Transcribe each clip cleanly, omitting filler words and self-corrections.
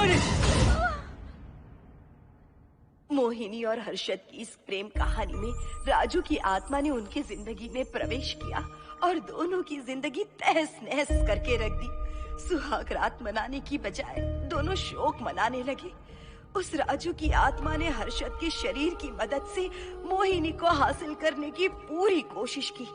छोड़। मोहिनी और हर्षद की इस प्रेम कहानी में राजू की आत्मा ने उनकी जिंदगी में प्रवेश किया और दोनों की जिंदगी तहस नहस करके रख दी। सुहाग रात मनाने की बजाय दोनों शोक मनाने लगे। उस राजू की आत्मा ने हर्षद के शरीर की मदद से मोहिनी को हासिल करने की पूरी कोशिश की।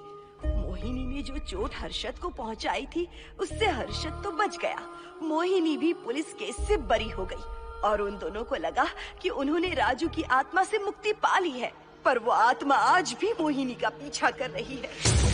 मोहिनी ने जो चोट हर्षद को पहुंचाई थी उससे हर्षद तो बच गया, मोहिनी भी पुलिस केस से बरी हो गई और उन दोनों को लगा कि उन्होंने राजू की आत्मा से मुक्ति पा ली है, पर वो आत्मा आज भी मोहिनी का पीछा कर रही है।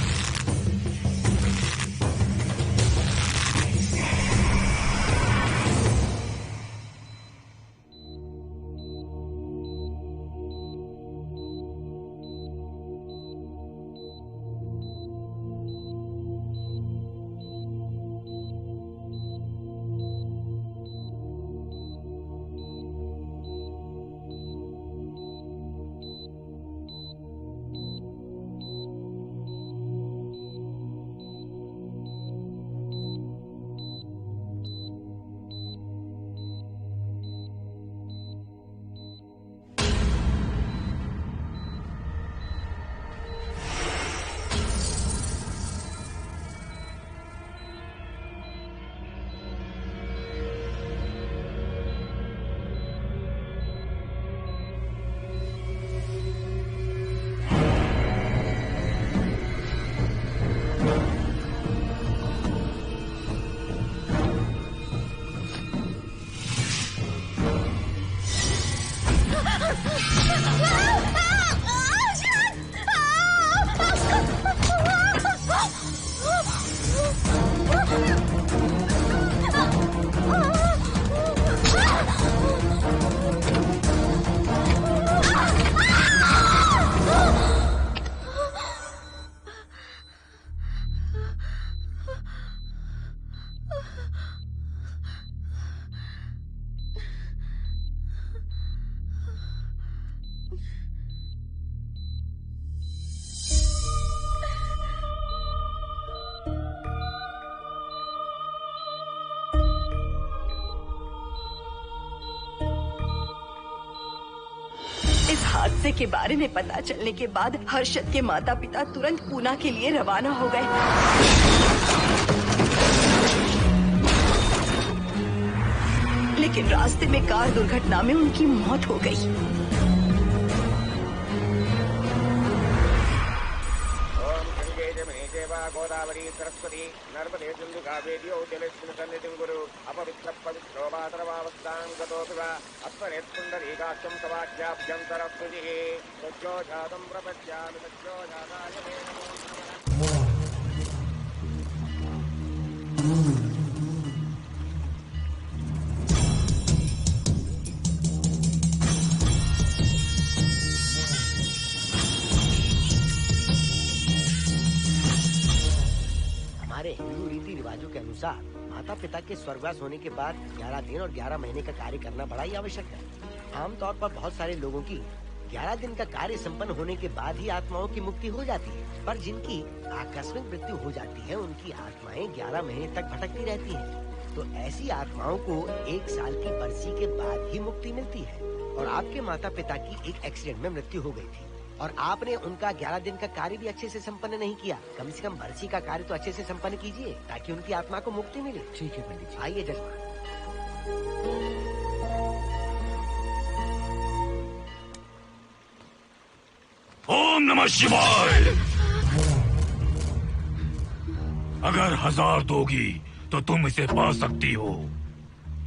इस हादसे के बारे में पता चलने के बाद हर्षद के माता पिता तुरंत पूना के लिए रवाना हो गए। लेकिन रास्ते में कार दुर्घटना में उनकी मौत हो गई। गोदावरी सरस्वती नर्मदे सिंधु कावेरी जलेस्मिन् सन्निधिं कुरु अपवित्रः पवित्रो मातरमावस्थां गतोऽपि वा अस्मनेत्पुण्डरीकाक्षं तवाख्याभ्यन्तरः स्तुतिः सज्जो जातं प्रपद्यामि सज्जो जाताय मे नमो। हिंदू रीति रिवाजों के अनुसार माता पिता के स्वर्गवास होने के बाद 11 दिन और 11 महीने का कार्य करना बड़ा ही आवश्यक है। आमतौर पर बहुत सारे लोगों की 11 दिन का कार्य संपन्न होने के बाद ही आत्माओं की मुक्ति हो जाती है, पर जिनकी आकस्मिक मृत्यु हो जाती है उनकी आत्माएं 11 महीने तक भटकती रहती हैं। तो ऐसी आत्माओं को 1 साल की बरसी के बाद ही मुक्ति मिलती है। और आपके माता पिता की एक एक्सीडेंट में मृत्यु हो गई थी और आपने उनका 11 दिन का कार्य भी अच्छे से संपन्न नहीं किया। कम से कम बरसी का कार्य तो अच्छे से संपन्न कीजिए ताकि उनकी आत्मा को मुक्ति मिले। ठीक है पंडित जी। आइए जजमान। ओम नमः शिवाय। अगर 1000 दोगी तो तुम इसे पा सकती हो।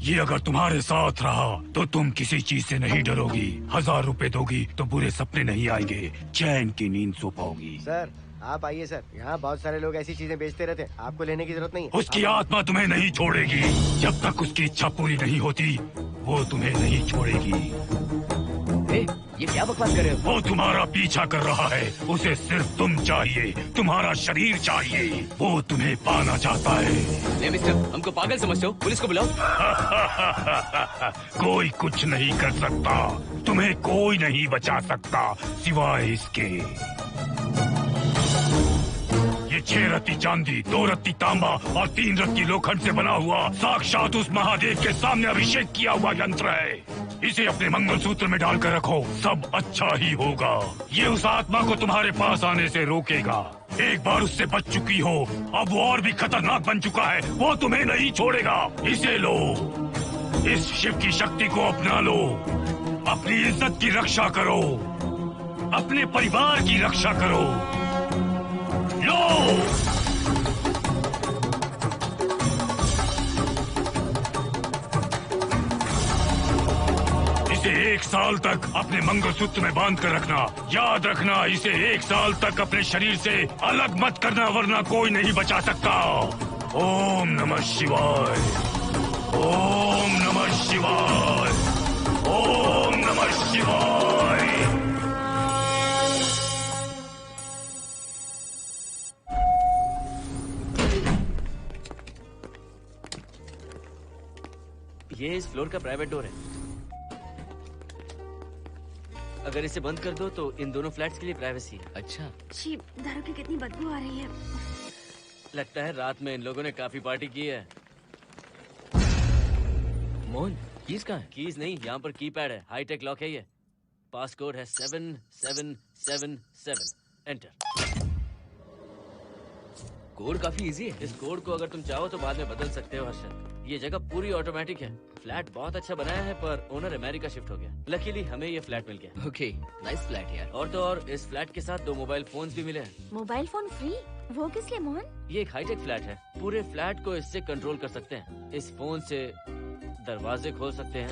ये अगर तुम्हारे साथ रहा तो तुम किसी चीज से नहीं डरोगी। 1000 रुपए दोगी तो बुरे सपने नहीं आएंगे, चैन की नींद सो पाओगी। सर आप आइए सर, यहाँ बहुत सारे लोग ऐसी चीजें बेचते रहते हैं, आपको लेने की जरूरत नहीं है। उसकी आत्मा तुम्हें नहीं छोड़ेगी। जब तक उसकी इच्छा पूरी नहीं होती वो तुम्हें नहीं छोड़ेगी। ये क्या बकवास कर रहे हो? वो तुम्हारा पीछा कर रहा है, उसे सिर्फ तुम चाहिए, तुम्हारा शरीर चाहिए, वो तुम्हें पाना चाहता है। मिस्टर, हमको पागल समझते हो? पुलिस को बुलाओ। कोई कुछ नहीं कर सकता, तुम्हें कोई नहीं बचा सकता सिवाय इसके। ये 6 रत्ती चांदी, 2 रत्ती तांबा और 3 रत्ती लोखंड से बना हुआ साक्षात उस महादेव के सामने अभिषेक किया हुआ यंत्र है। इसे अपने मंगलसूत्र में डालकर रखो, सब अच्छा ही होगा। ये उस आत्मा को तुम्हारे पास आने से रोकेगा। एक बार उससे बच चुकी हो, अब वो और भी खतरनाक बन चुका है, वो तुम्हें नहीं छोड़ेगा। इसे लो, इस शिव की शक्ति को अपना लो, अपनी इज्जत की रक्षा करो, अपने परिवार की रक्षा करो। लो! इसे 1 साल तक अपने मंगलसूत्र में बांध कर रखना। याद रखना, इसे 1 साल तक अपने शरीर से अलग मत करना, वरना कोई नहीं बचा सकता। ओम नमः शिवाय, ओम नमः शिवाय, ओम नमः शिवाय। ये इस फ्लोर का प्राइवेट डोर है। अगर इसे बंद कर दो तो इन दोनों फ्लैट्स के लिए प्राइवेसी है। अच्छा, छी, दारू की कितनी बदबू आ रही है। लगता है रात में इन लोगों ने काफी पार्टी की है। मोहन, कीज कहाँ है? कीज नहीं, यहाँ पर कीपैड है, हाईटेक लॉक है ये। पासकोड है 7777। एंटर। कोड काफी इजी है। इस कोड को अगर तुम चाहो तो बाद में बदल सकते हो हर्षद। ये जगह पूरी ऑटोमेटिक है। फ्लैट बहुत अच्छा बनाया है, पर ओनर अमेरिका शिफ्ट हो गया। लकीली हमें ये फ्लैट मिल गया। ओके, नाइस फ्लैट यार। और तो और इस फ्लैट के साथ 2 मोबाइल फोन्स भी मिले हैं। Mobile phone free? वो किस लिए मोहन? ये एक हाईटेक फ्लैट है, पूरे फ्लैट को इससे कंट्रोल कर सकते हैं। इस फोन से दरवाजे खोल सकते हैं,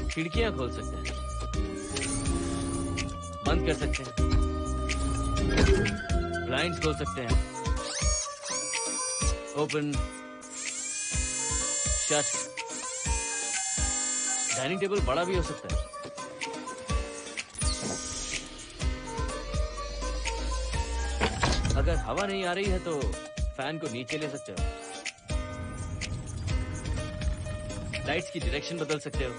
खिड़कियां खोल सकते हैं, बंद कर सकते हैं, ब्लाइंड्स खोल सकते हैं, ओपन, शट। डाइनिंग टेबल बड़ा भी हो सकता है। अगर हवा नहीं आ रही है तो फैन को नीचे ले सकते हो। लाइट्स की डायरेक्शन बदल सकते हो।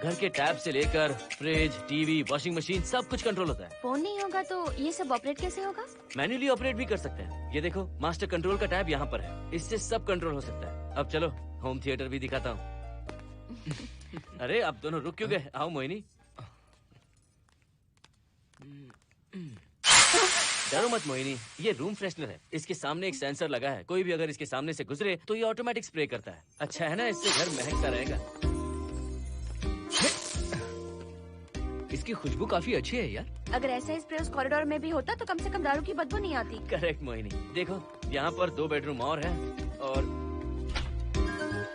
घर के टैब से लेकर फ्रिज, टीवी, वॉशिंग मशीन सब कुछ कंट्रोल होता है। फोन नहीं होगा तो ये सब ऑपरेट कैसे होगा? मैन्युअली ऑपरेट भी कर सकते हैं। ये देखो, मास्टर कंट्रोल का टैब यहाँ पर है, इससे सब कंट्रोल हो सकता है। अब चलो होम थिएटर भी दिखाता हूँ। अरे आप दोनों रुक क्यों गए? आओ मोहिनी। डरो मत मोहिनी, ये रूम फ्रेशनर है। इसके सामने एक सेंसर लगा है, कोई भी अगर इसके सामने से गुजरे तो ये ऑटोमेटिक स्प्रे करता है। अच्छा है ना, इससे घर महकता रहेगा। इसकी खुशबू काफी अच्छी है यार। अगर ऐसा स्प्रे उस कॉरिडोर में भी होता तो कम से कम दारू की बदबू नहीं आती। करेक्ट मोहिनी। देखो, यहाँ पर 2 बेडरूम और है,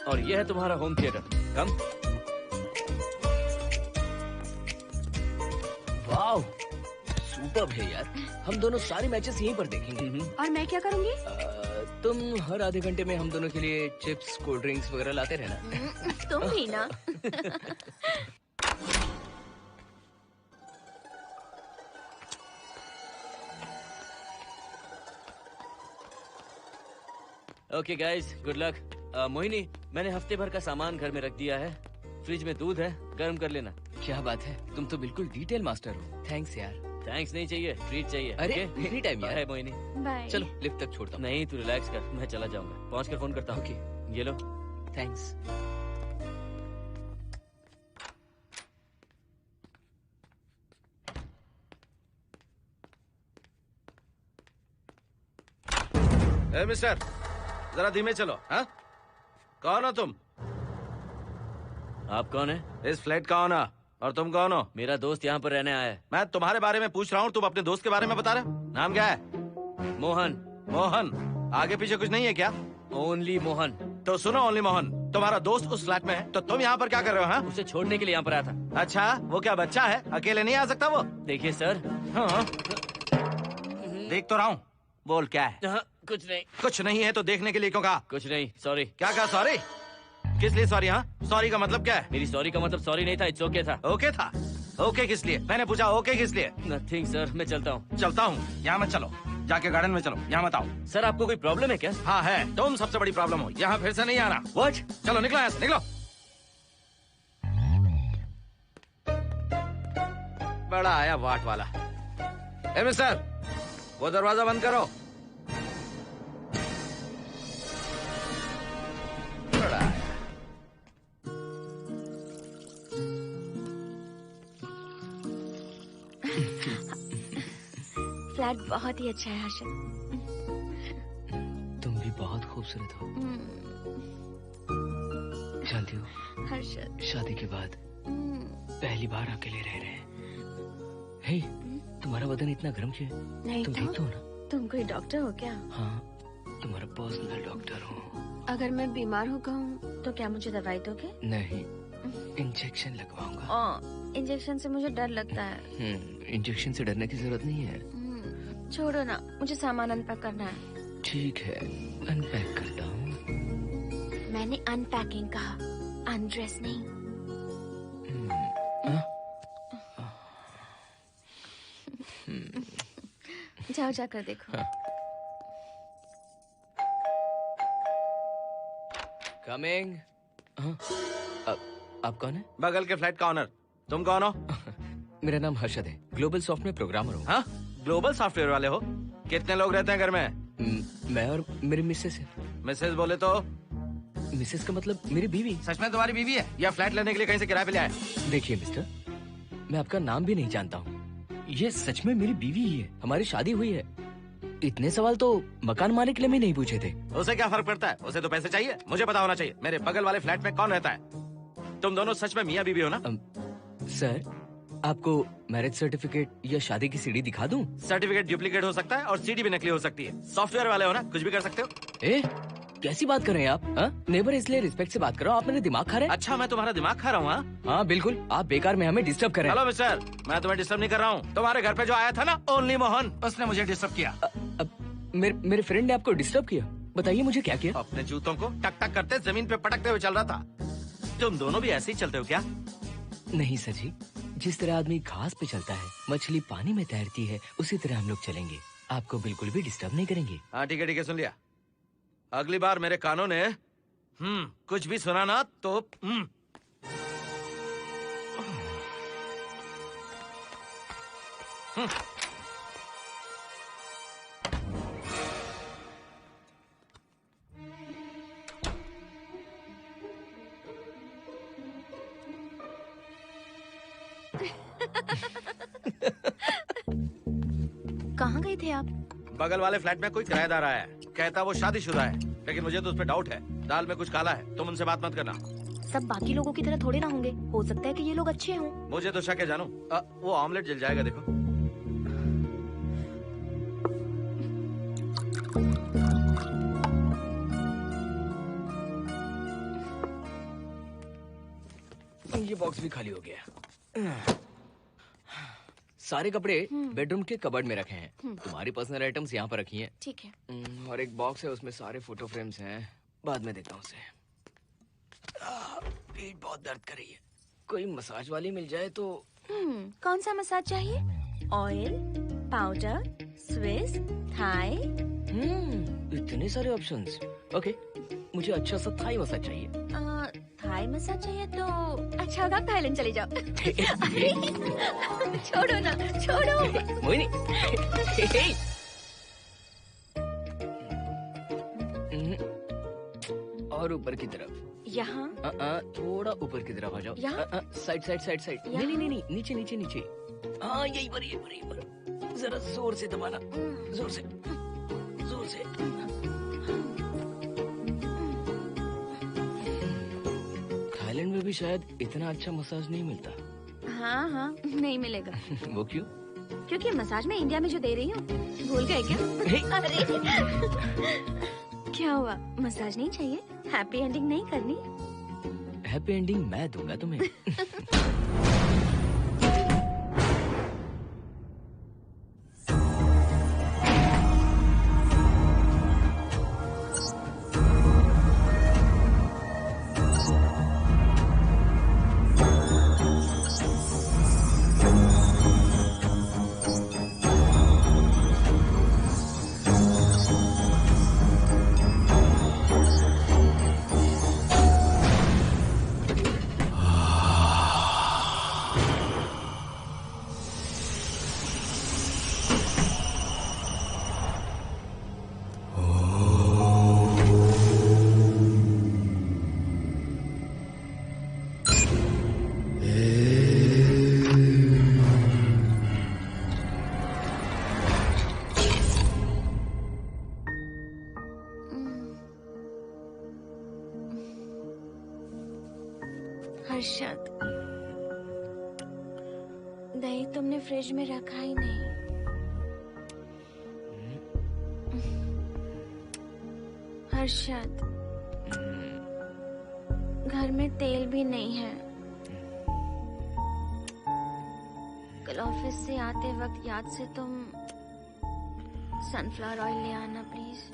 और ये है तुम्हारा होम थिएटर। कम। वाओ, सुपर्ब है यार। हम दोनों सारे मैचेस यहीं पर देखेंगे। और मैं क्या करूँगी? तुम हर आधे घंटे में हम दोनों के लिए चिप्स, कोल्ड ड्रिंक्स वगैरह लाते रहना। तुम भी ना। Okay guys, good luck. Mohini, मैंने हफ्ते भर का सामान घर में रख दिया है। फ्रिज में दूध है, गर्म कर लेना। क्या बात है, तुम तो बिल्कुल डिटेल मास्टर हो। थैंक्स यार। थैंक्स नहीं चाहिए, ट्रीट चाहिए। अरे एनी टाइम यार। मोहिनी, बाय। चलो लिफ्ट तक छोड़ता हूँ। नहीं, तू रिलैक्स कर, मैं चला जाऊंगा। पहुँच कर फोन करता हूँ। ओके, ये लो। थैंक्स। ए मिस्टर, जरा धीमे चलो। हाँ, कौन हो तुम? आप कौन है? इस फ्लैट का ओनर। और तुम कौन हो? मेरा दोस्त यहाँ पर रहने आया है। मैं तुम्हारे बारे में पूछ रहा हूँ, तुम अपने दोस्त के बारे में बता रहे हो? नाम क्या है? मोहन। मोहन? आगे पीछे कुछ नहीं है क्या? ओनली मोहन। तो सुनो ओनली मोहन, तुम्हारा दोस्त उस फ्लैट में है, तो तुम यहाँ पर क्या कर रहे हो? हाँ? उसे छोड़ने के लिए यहाँ पर आया था। अच्छा, वो क्या बच्चा है? अकेले नहीं आ सकता वो? देखिए सर। हाँ, देख तो रहा हूँ। बोल क्या है? हाँ, कुछ नहीं। कुछ नहीं है तो देखने के लिए क्यों कहा? कुछ नहीं, सॉरी। क्या कहा सॉरी? किस लिए सॉरी? हाँ, सॉरी का मतलब क्या है? मेरी सॉरी का मतलब सॉरी नहीं था, इट्स ओके था। ओके था? ओके किस लिए? मैंने पूछा ओके किस लिए? नथिंग सर, मैं चलता हूँ। चलता हूँ? यहाँ मत चलो, जाके गार्डन में चलो, यहाँ मत आओ। सर, आपको कोई प्रॉब्लम है क्या? हाँ है, तुम सबसे बड़ी प्रॉब्लम हो। यहाँ फिर से नहीं आना। व्हाट? चलो निकलो यहाँ से, निकलो। बड़ा आया वाट वाला। ए मिस्टर, वो दरवाजा बंद करो। बड़ा आया। फ्लैट बहुत ही अच्छा है हर्षद। तुम भी बहुत खूबसूरत हो। जानती हो, हर्षद शादी के बाद पहली बार अकेले रह रहे हैं। हे, तुम्हारा बदन इतना गर्म क्यों है? नहीं तुम ठीक तो हो ना? तुम कोई डॉक्टर हो क्या? हाँ, तुम्हारा पर्सनल डॉक्टर हूँ। अगर मैं बीमार हो गऊँ तो क्या मुझे दवाई दोगे? नहीं, इंजेक्शन लगवाऊंगा। इंजेक्शन से मुझे डर लगता है। इंजेक्शन से डरने की जरूरत नहीं है। छोड़ो ना, मुझे सामान अनपैक करना है। ठीक है, अनपैक करता हूँ। मैंने अनपैकिंग कहा, अनड्रेस नहीं। जाओ जाकर देखो। कमिंग। आप कौन है? बगल के फ्लैट का ऑनर। तुम कौन हो? मेरा नाम हर्षद है, ग्लोबल सॉफ्ट में प्रोग्रामर हूँ। हाँ, ग्लोबल सॉफ्टवेयर वाले हो? कितने लोग रहते हैं घर में? मैं और मेरी मिसेस है। मिसेज बोले तो? मिसेस का मतलब मेरी बीवी। सच में तुम्हारी बीवी है या फ्लैट लेने के लिए कहीं से किराए पे ले आए? देखिए मिस्टर, मैं आपका नाम भी नहीं जानता हूँ। ये सच में मेरी बीवी ही है, हमारी शादी हुई है। इतने सवाल तो मकान मालिक ने भी नहीं पूछे थे। उसे क्या फर्क पड़ता है? उसे तो पैसे चाहिए, मुझे पता होना चाहिए। मेरे बगल वाले फ्लैट में कौन रहता है? तुम दोनों सच में मियाँ बीवी हो ना? सर, आपको मैरिज सर्टिफिकेट या शादी की सीडी दिखा दूं? सर्टिफिकेट डुप्लीकेट हो सकता है और सीडी भी नकली हो सकती है। सॉफ्टवेयर वाले हो ना, कुछ भी कर सकते हो। कैसी बात कर रहे हैं आप? नेबर, इसलिए रिस्पेक्ट से बात करो। आप मेरे दिमाग खा रहे हैं? अच्छा, मैं तुम्हारा दिमाग खा रहा हूँ? हाँ बिल्कुल, आप बेकार में हमें डिस्टर्ब कर रहे हैं। हेलो मिस्टर, मैं तुम्हें डिस्टर्ब नहीं कर रहा हूँ। तुम्हारे घर पे जो आया था ना, ओनली मोहन, उसने मुझे डिस्टर्ब किया। मेरे फ्रेंड ने आपको डिस्टर्ब किया? बताइए मुझे क्या किया? अपने जूतों को टक टक करते जमीन पे पटकते हुए चल रहा था। तुम दोनों भी ऐसे ही चलते हो क्या? नहीं सर जी, जिस तरह आदमी घास पे चलता है, मछली पानी में तैरती है, उसी तरह हम लोग चलेंगे। आपको बिल्कुल भी डिस्टर्ब नहीं करेंगे। हाँ ठीक है, सुन लिया। अगली बार मेरे कानों ने कुछ भी सुना ना तो कहाँ गए थे आप? बगल वाले फ्लैट में कोई किराएदार आया है, कहता वो शादीशुदा है, लेकिन मुझे तो उस पर डाउट है। दाल में कुछ काला है, तुम उनसे बात मत करना। सब बाकी लोगों की तरह थोड़े ना होंगे, हो सकता है कि ये लोग अच्छे हों। मुझे तो शक है जानू। वो ऑमलेट जल जाएगा, देखो। ये बॉक्स भी खाली हो गया। सारे कपड़े बेडरूम के कबर्ड में रखे हैं। तुम्हारी पर्सनल आइटम्स यहाँ पर रखी हैं। ठीक है। और एक बॉक्स है, उसमें सारे फोटो फ्रेम्स हैं। बाद में देता हूँ उसे। पीठ बहुत दर्द कर रही है, कोई मसाज वाली मिल जाए तो। कौन सा मसाज चाहिए? Oil, powder, Swiss, Thai? इतने सारे ऑप्शंस। ओके, मुझे अच्छा सा थाई मसाज चाहिए। थाई मसाज चाहिए तो अच्छा होगा थाईलैंड चले जाओ। अरे छोड़ो ना, छोड़ो। मोहिनी। और ऊपर की तरफ। यहाँ? थोड़ा ऊपर की तरफ आ जाओ। यहाँ? Side side side side. नहीं नहीं नहीं, नीचे नीचे नीचे। हाँ यही पर, यही पर, यही पर। जरा जोर से दबाना, जोर से, जोर से। थाईलैंड में भी शायद इतना अच्छा मसाज नहीं मिलता। हाँ हाँ, नहीं मिलेगा। वो क्यों? क्योंकि मसाज मैं इंडिया में जो दे रही हूँ, भूल गए क्या? अरे क्या हुआ, मसाज नहीं चाहिए? हैप्पी एंडिंग नहीं करनी? हैप्पी एंडिंग मैं दूंगा तुम्हें। हर्षद, दही तुमने फ्रिज में रखा ही नहीं। हर्षद, घर में तेल भी नहीं है। कल ऑफिस से आते वक्त याद से तुम सनफ्लावर ऑयल ले आना प्लीज।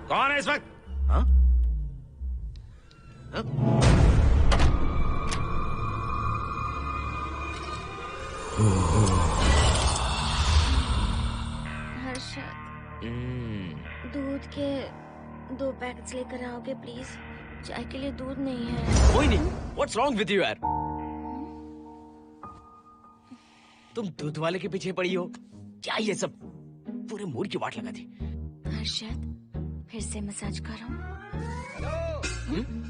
कौन है इस वक्त? हाँ? हाँ? हर्षद, दूध के 2 पैकेट्स लेकर आओगे प्लीज? चाय के लिए दूध नहीं है। कोई नहीं। What's wrong with you यार? तुम दूध वाले के पीछे पड़ी हो? क्या ये सब? पूरे मूड की वाट लगा दी। हर्षद, फिर से मसाज करो।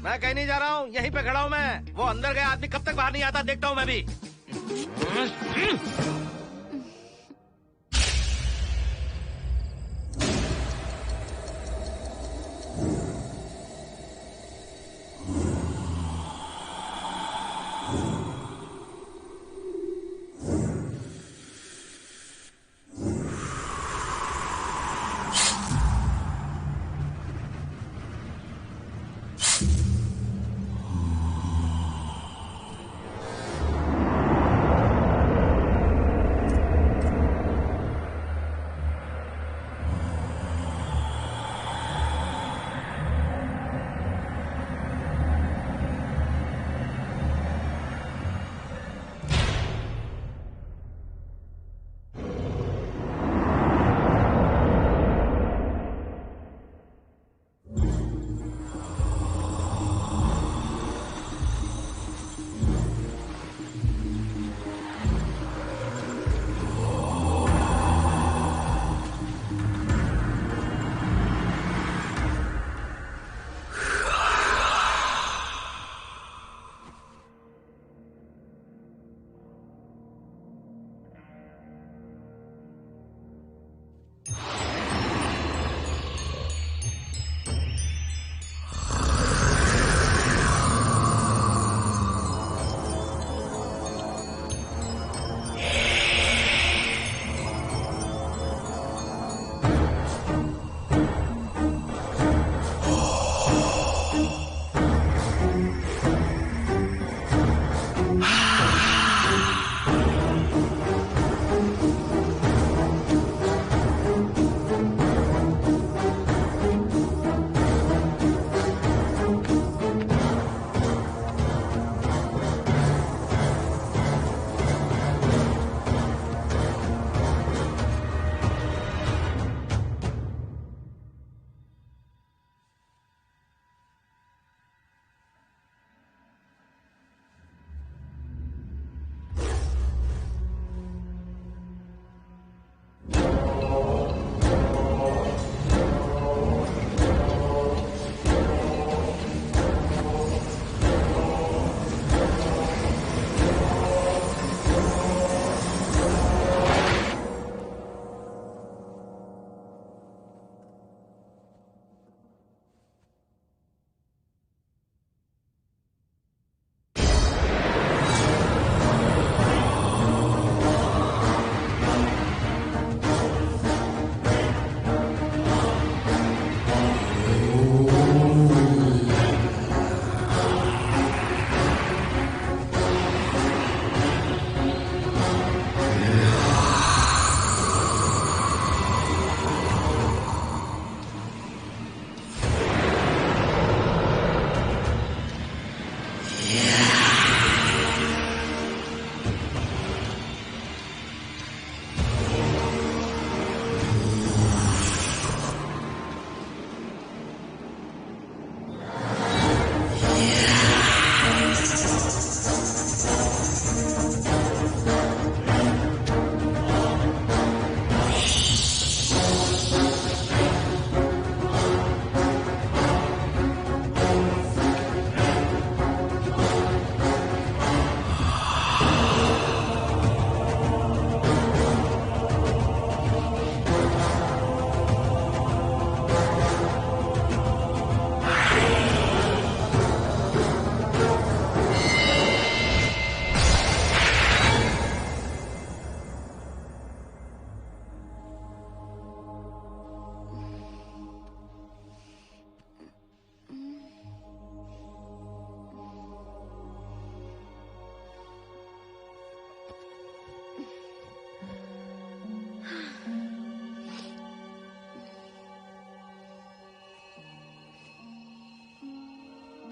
मैं कहीं नहीं जा रहा हूँ, यहीं पे खड़ा हूँ मैं। वो अंदर गया आदमी कब तक बाहर नहीं आता, देखता हूँ मैं भी।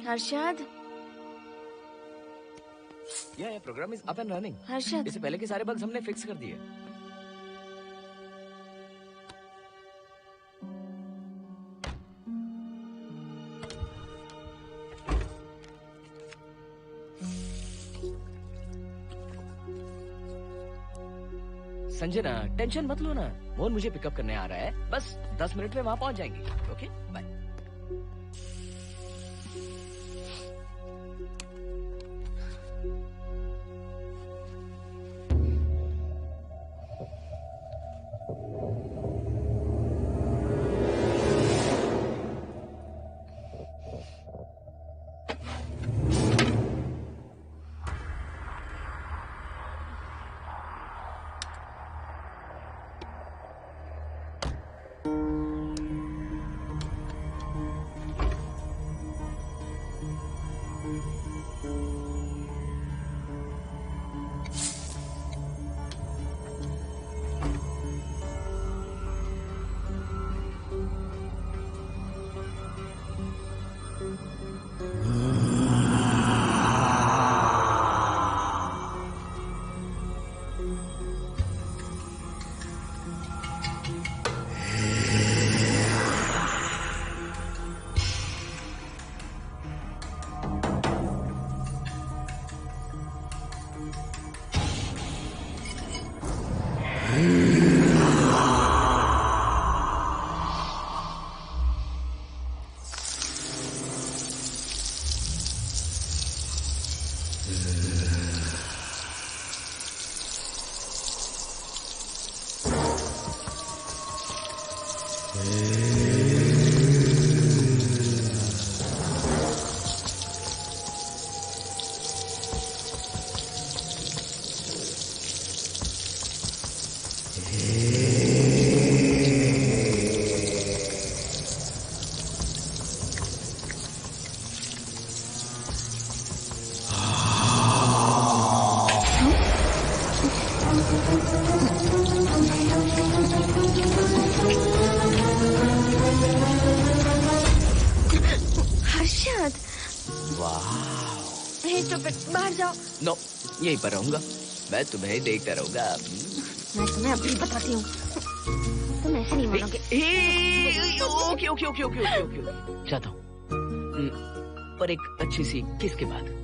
हर्षद, ये program is up and running. Harshad, इससे पहले के सारे बग्स हमने फिक्स कर दिए। संजना, टेंशन मत लो ना, मोहन मुझे पिकअप करने आ रहा है, बस 10 मिनट में वहां पहुंच जाएंगे। Okay bye. Harshad, hey stupid, बाहर जाओ। नो, यहीं पर रहूंगा, मैं तुम्हें देखता रहूंगा। मैं तुम्हें अभी बताती हूँ, तुम ऐसे नहीं मानोगे। Okay okay okay okay okay okay, चाहता हूँ, पर एक अच्छी सी किस के बाद।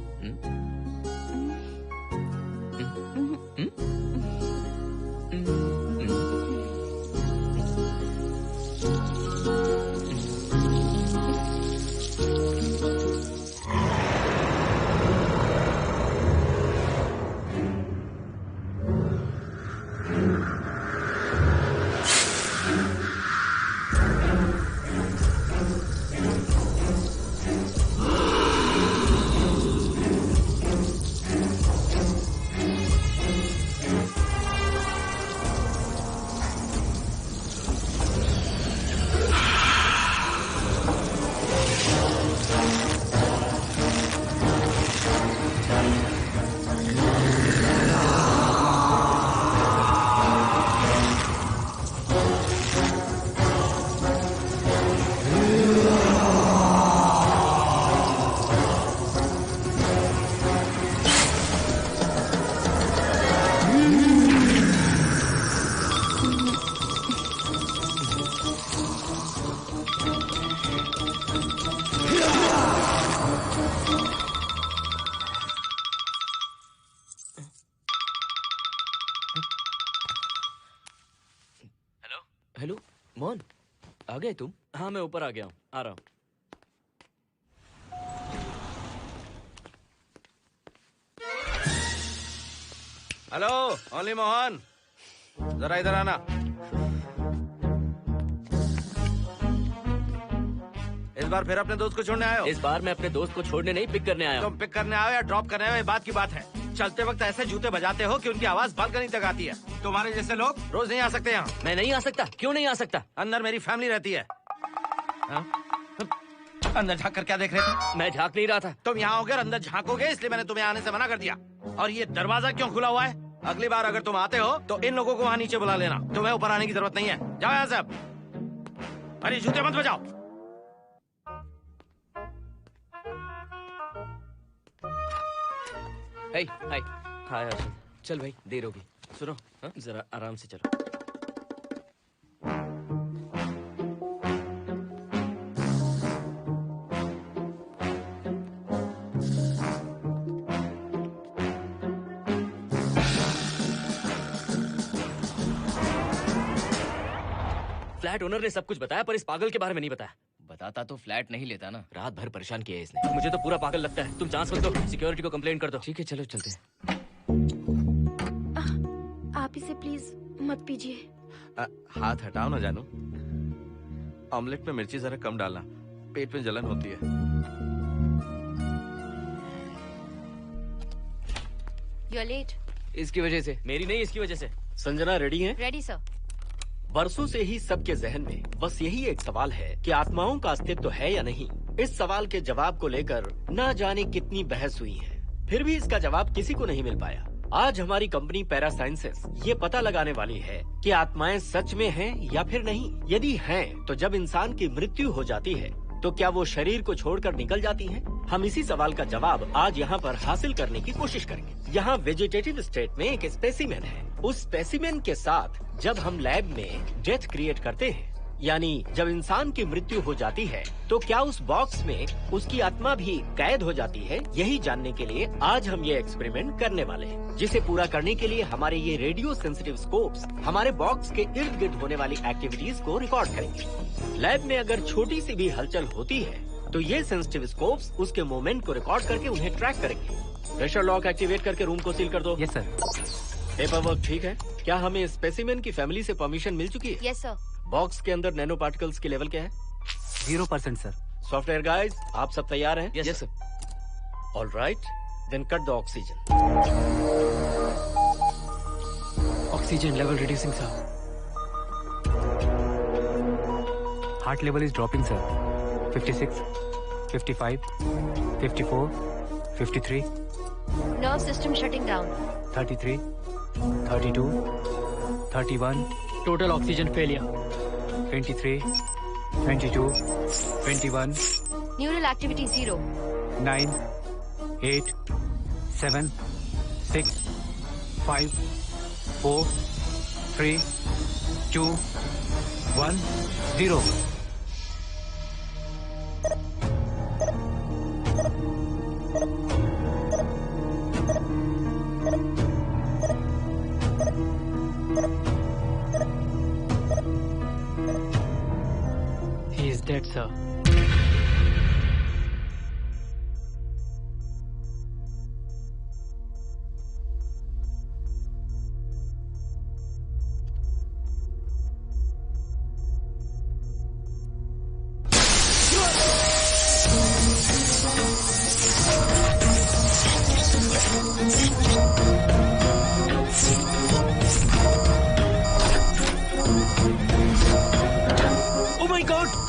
हेलो मोहन, आ गए तुम? हाँ मैं ऊपर आ गया हूँ, आ रहा हूँ। हेलो ओनली मोहन, जरा इधर आना। इस बार फिर अपने दोस्त को छोड़ने आए हो? इस बार मैं अपने दोस्त को छोड़ने नहीं, पिक करने आया हूँ। तुम पिक करने आए हो या ड्रॉप करने आए हो, ये बात की बात है। चलते वक्त ऐसे जूते बजाते हो कि उनकी आवाज बालकनी तक आती है। तुम्हारे जैसे लोग रोज नहीं आ सकते यहाँ। मैं नहीं आ सकता? क्यों नहीं आ सकता? अंदर मेरी फैमिली रहती है। अंदर झाँक कर क्या देख रहे थे? मैं झाँक नहीं रहा था। तुम यहाँ होकर अंदर झाँकोगे, इसलिए मैंने तुम्हें आने से मना कर दिया। और ये दरवाजा क्यों खुला हुआ है? अगली बार अगर तुम आते हो तो इन लोगों को वहाँ नीचे बुला लेना, तुम्हें ऊपर आने की जरूरत नहीं है। जाओ यहाँ से अब। अरे जूते मत बजाओ। हाय हाय हाय हर्षद। चल भाई, देर होगी। सुनो, हाँ जरा आराम से चलो। फ्लैट ओनर ने सब कुछ बताया, पर इस पागल के बारे में नहीं बताया। बताता तो फ्लैट नहीं लेता ना। रात भर परेशान किया है इसने। मुझे तो पूरा पागल लगता है। तुम चांस मत दो, सिक्योरिटी को कंप्लेंट कर दो। ठीक है, चलो चलते हैं। आप इसे प्लीज मत पीजिए। हाथ हटाओ ना जानू। ऑमलेट में मिर्ची जरा कम डालना, पेट में जलन होती है। You're late. इसकी वजह से। मेरी नहीं, इसकी वजह से। संजना रेडी हैं? Ready, sir. बरसों से ही सबके जहन में बस यही एक सवाल है कि आत्माओं का अस्तित्व है या नहीं। इस सवाल के जवाब को लेकर ना जाने कितनी बहस हुई है, फिर भी इसका जवाब किसी को नहीं मिल पाया। आज हमारी कंपनी पैरा साइंसेस ये पता लगाने वाली है कि आत्माएं सच में हैं या फिर नहीं। यदि हैं, तो जब इंसान की मृत्यु हो जाती है तो क्या वो शरीर को छोड़कर निकल जाती हैं? हम इसी सवाल का जवाब आज यहाँ पर हासिल करने की कोशिश करेंगे। यहाँ वेजिटेटिव स्टेट में एक स्पेसिमेन है। उस स्पेसिमेन के साथ जब हम लैब में डेथ क्रिएट करते हैं, यानी जब इंसान की मृत्यु हो जाती है, तो क्या उस बॉक्स में उसकी आत्मा भी कैद हो जाती है? यही जानने के लिए आज हम ये एक्सपेरिमेंट करने वाले हैं, जिसे पूरा करने के लिए हमारे ये रेडियो सेंसिटिव स्कोप्स हमारे बॉक्स के इर्द गिर्द होने वाली एक्टिविटीज को रिकॉर्ड करेंगे। लैब में अगर छोटी सी भी हलचल होती है तो ये सेंसिटिव स्कोप्स उसके मूवमेंट को रिकॉर्ड करके उन्हें ट्रैक करेंगे। प्रेशर लॉक एक्टिवेट करके रूम को सील कर दो। Yes sir. पेपर वर्क ठीक है? क्या हमें स्पेसिमेन की फैमिली से परमिशन मिल चुकी है? Yes, sir. बॉक्स के अंदर नैनो पार्टिकल्स की लेवल क्या है? 0% सर। सॉफ्टवेयर गाइस, आप सब तैयार हैं? Yes sir. All right, then cut the oxygen. Oxygen level reducing sir. Heart level is dropping sir. 56, 55, 54, 53, Nerve system shutting down. 33, 32, 31, total oxygen failure. 23, 22, 21, Neural activity 0. 9, 8, 7, 6, 5, 4, 3, 2, 1, 0. He is dead, sir.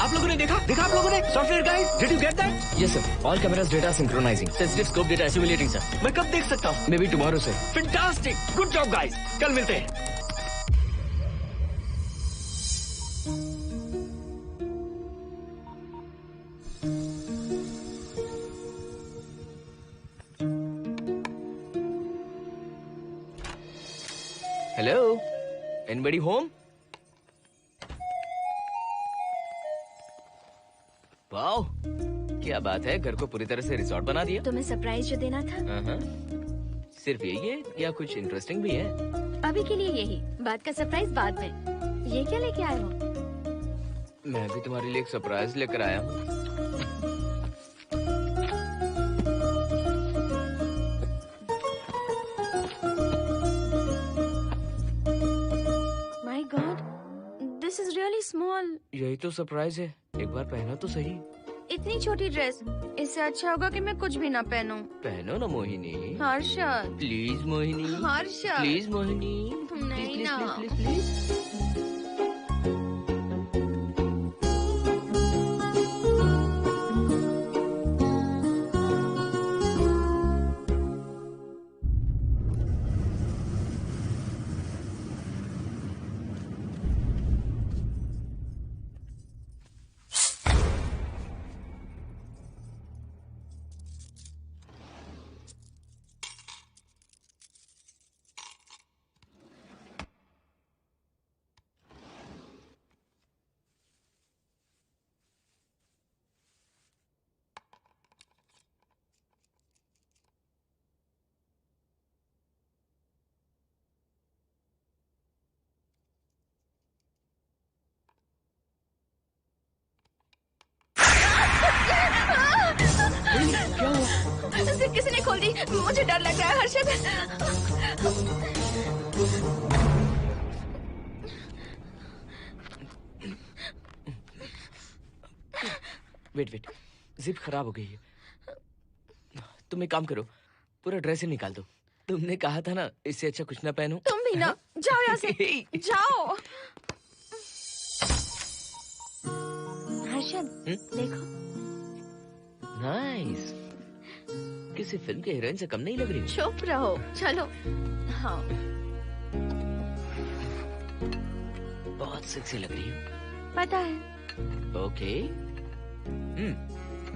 आप लोगों ने देखा आप लोगों ने? Software guys, did you get that? Yes sir. All cameras data synchronizing. Sensitive scope data assimilating sir. मैं कब देख सकता हूँ? Maybe tomorrow sir. Fantastic, good job guys, कल मिलते हैं। Hello. Anybody home? वाओ, क्या बात है, घर को पूरी तरह से रिसॉर्ट बना दिया। तुम्हें सरप्राइज जो देना था, हाँ। सिर्फ यही है या कुछ इंटरेस्टिंग भी है? अभी के लिए यही, बाद का सरप्राइज बाद में। ये क्या लेके आए हो? मैं भी तुम्हारे लिए एक सरप्राइज लेकर आया हूँ। My God, this is really small. यही तो सरप्राइज है, एक बार पहना तो सही। इतनी छोटी ड्रेस, इससे अच्छा होगा कि मैं कुछ भी ना पहनूं। पहनो ना मोहिनी। हर्षद, प्लीज मोहिनी। हर्षद, प्लीज मोहिनी। नहीं प्लीज ना। Please please please. किसी ने खोल दी। मुझे डर लग रहा है हर्षद। वेट, जिप खराब हो गई है। तुम एक काम करो, पूरा ड्रेस ही निकाल दो। तुमने कहा था ना इससे अच्छा कुछ ना पहनो। तुम भी ना, जाओ यहाँ से, जाओ। हर्षद, देखो। नाइस। किसी फिल्म के हीरोइन से कम नहीं लग रही। चुप रहो, चलो। हाँ। बहुत सेक्सी लग रही हो। पता है। ओके।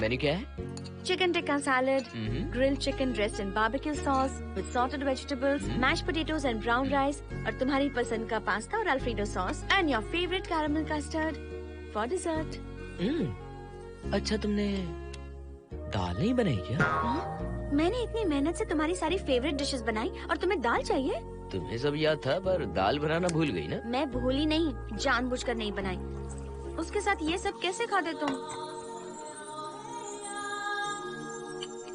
मेन्यू क्या है? Chicken tikka salad, grilled chicken dressed in barbecue sauce with salted vegetables, mashed potatoes and brown rice, और तुम्हारी पसंद का पास्ता और alfredo sauce, and your favorite caramel custard for dessert. अच्छा, तुमने दाल नहीं बनाई क्या? मैंने इतनी मेहनत से तुम्हारी सारी फेवरेट डिशेस बनाई और तुम्हें दाल चाहिए? तुम्हें सब याद था पर दाल बनाना भूल गई ना? मैं भूली नहीं, जानबूझकर नहीं बनाई। उसके साथ ये सब कैसे खाते तुम?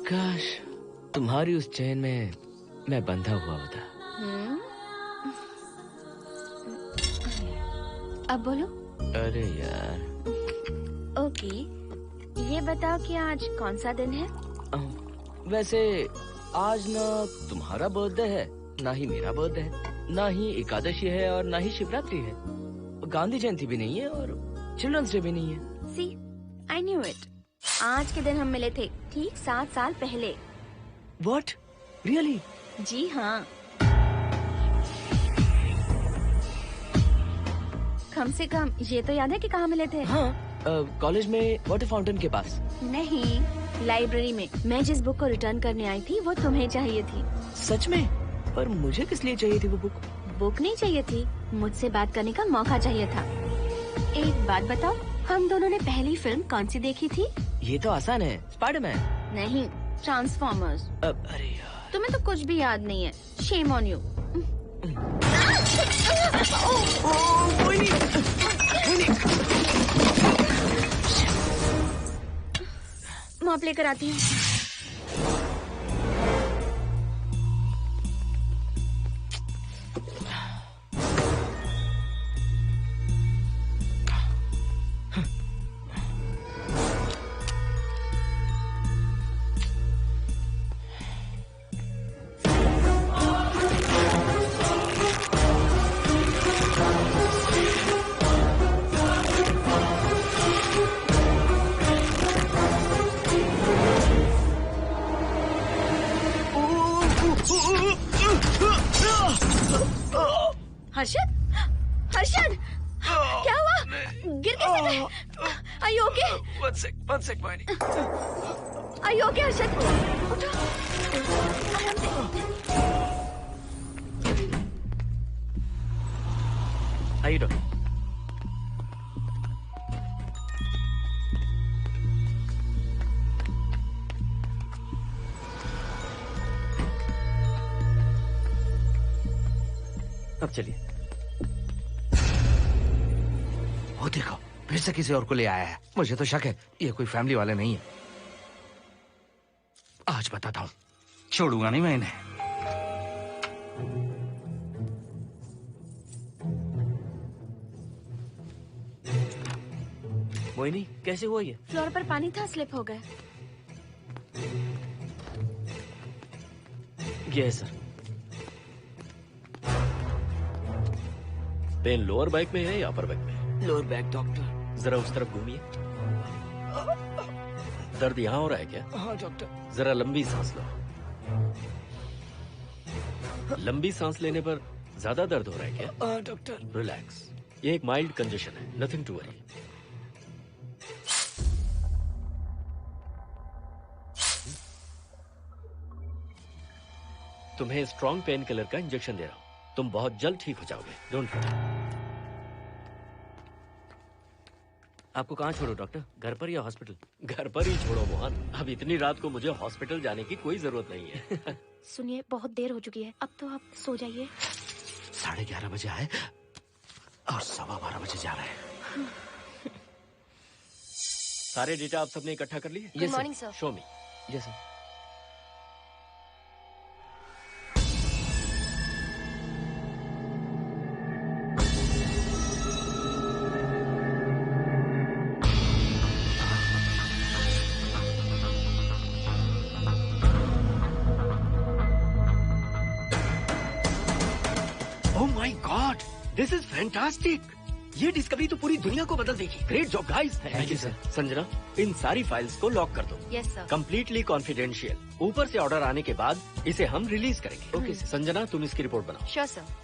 काश तुम्हारी उस चैन में मैं बंधा हुआ होता। अब बोलो। अरे यार। ओके, ये बताओ कि आज कौन सा दिन है? वैसे आज ना तुम्हारा बर्थडे है, ना ही मेरा बर्थडे है, ना ही एकादशी है और ना ही शिवरात्रि है, गांधी जयंती भी नहीं है और चिल्ड्रंस डे भी नहीं है। See, I knew it. आज के दिन हम मिले थे ठीक 7 साल पहले। What? Really? जी हाँ। कम से कम ये तो याद है कि कहाँ मिले थे? हाँ, कॉलेज में वाटर फाउंटेन के पास। नहीं, लाइब्रेरी में। मैं जिस बुक को रिटर्न करने आई थी वो तुम्हें चाहिए थी। सच में? पर मुझे किस लिए चाहिए थी वो बुक? बुक नहीं चाहिए थी, मुझसे बात करने का मौका चाहिए था। एक बात बताओ, हम दोनों ने पहली फिल्म कौन सी देखी थी? ये तो आसान है, स्पाइडरमैन। नहीं, ट्रांसफॉर्मर्स। अरे यार, तुम्हें तो कुछ भी याद नहीं है। Shame on you. मॉप लेकर आती हूँ। हर्षद, हर्षद, क्या हुआ? गिर कैसे गए? Are you okay? One sec, Moini. Are you okay, Harshad? उठो, आराम से। आइए डॉक्टर। अब चलिए। वो देखो, फिर से किसी और को ले आया है। मुझे तो शक है ये कोई फैमिली वाले नहीं है। आज बताता हूँ, छोड़ूंगा नहीं मैं इन्हें। मोहिनी, कैसे हुआ ये? फ्लोर पर पानी था, स्लिप हो गए। ये है सर। पेन लोअर बैक में है या अपर बैक में? Lower back doctor. जरा उस तरफ घूमिए। दर्द यहाँ हो रहा है क्या? हाँ डॉक्टर। जरा लंबी सांस लो। लंबी सांस लेने पर ज्यादा दर्द हो रहा है क्या? हाँ डॉक्टर। रिलैक्स, ये एक माइल्ड कंजेशन है, नथिंग टू वरी। तुम्हें स्ट्रॉन्ग पेन किलर का इंजेक्शन दे रहा हूं, तुम बहुत जल्द ठीक हो जाओगे। Don't worry. आपको कहाँ छोड़ो डॉक्टर, घर पर या हॉस्पिटल? घर पर ही छोड़ो मोहन, अब इतनी रात को मुझे हॉस्पिटल जाने की कोई जरूरत नहीं है। सुनिए, बहुत देर हो चुकी है, अब तो आप सो जाइए। 11:30 बजे आए और 12:15 बजे जा रहे हैं। सारे डेटा आप सबने इकट्ठा कर लिए? Good morning, sir. Show me. Yes sir. This is fantastic. ये डिस्कवरी तो पूरी दुनिया को बदल देगी। Great job guys. Thank you sir. Sanjana, इन सारी फाइल्स को लॉक कर दो। Yes sir. Completely confidential. ऊपर से ऑर्डर आने के बाद इसे हम रिलीज करेंगे। Okay sir. संजना, तुम इसकी रिपोर्ट बनाओ। Sure sir.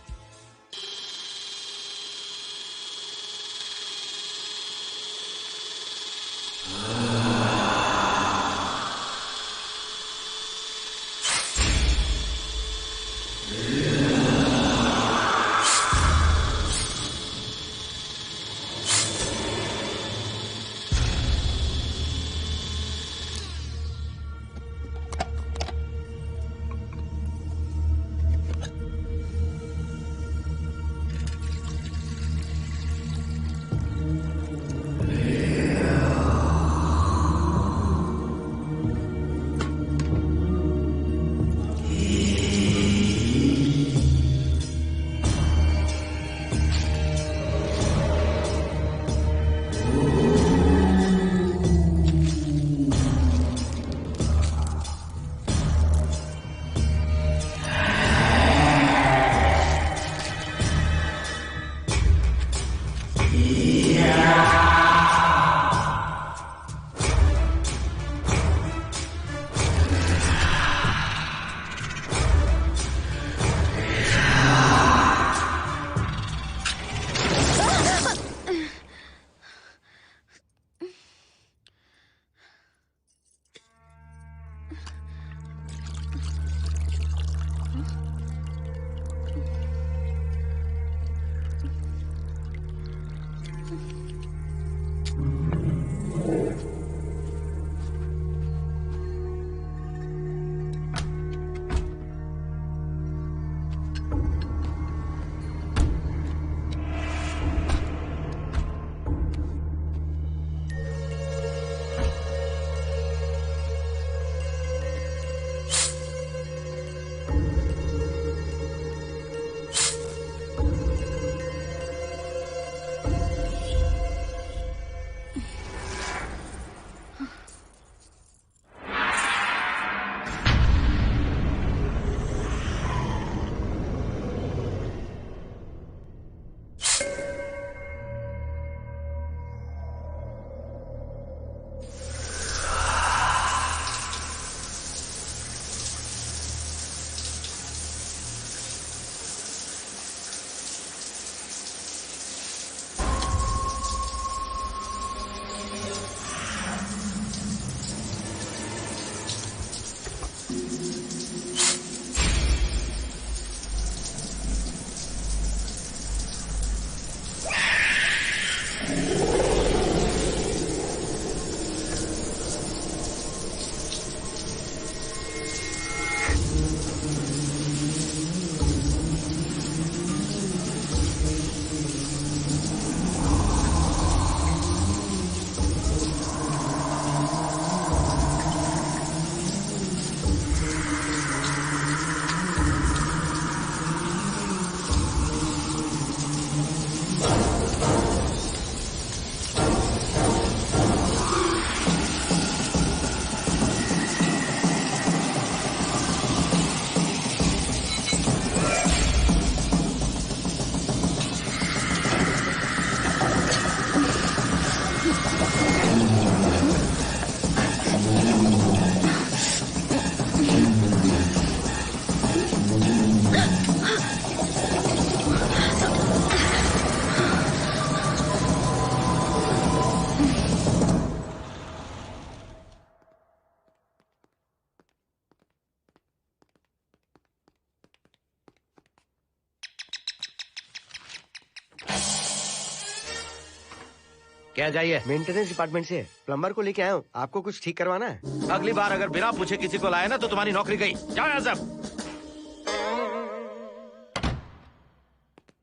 क्या जाइए? मेंटेनेंस डिपार्टमेंट से प्लम्बर को लेके आया हूँ। आपको कुछ ठीक करवाना है? अगली बार अगर बिना पूछे किसी को लाए ना तो तुम्हारी नौकरी गई। जाओ यहाँ सब।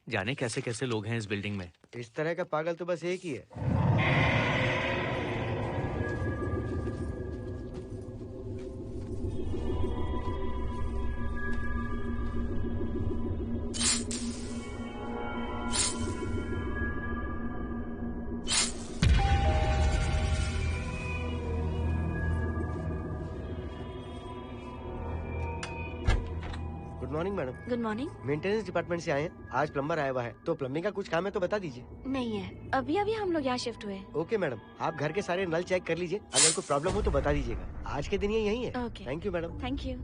जाने कैसे कैसे लोग हैं इस बिल्डिंग में। इस तरह का पागल तो बस एक ही है। Good morning madam. Good morning. Maintenance department से आए हैं। आज प्लम्बर आया हुआ है, तो प्लम्बिंग का कुछ काम है तो बता दीजिए। नहीं है, अभी अभी हम लोग यहाँ शिफ्ट हुए। ओके मैडम, आप घर के सारे नल चेक कर लीजिए, अगर कोई प्रॉब्लम हो तो बता दीजिएगा। आज के दिन ये यही है। Okay. Thank you madam. Thank you.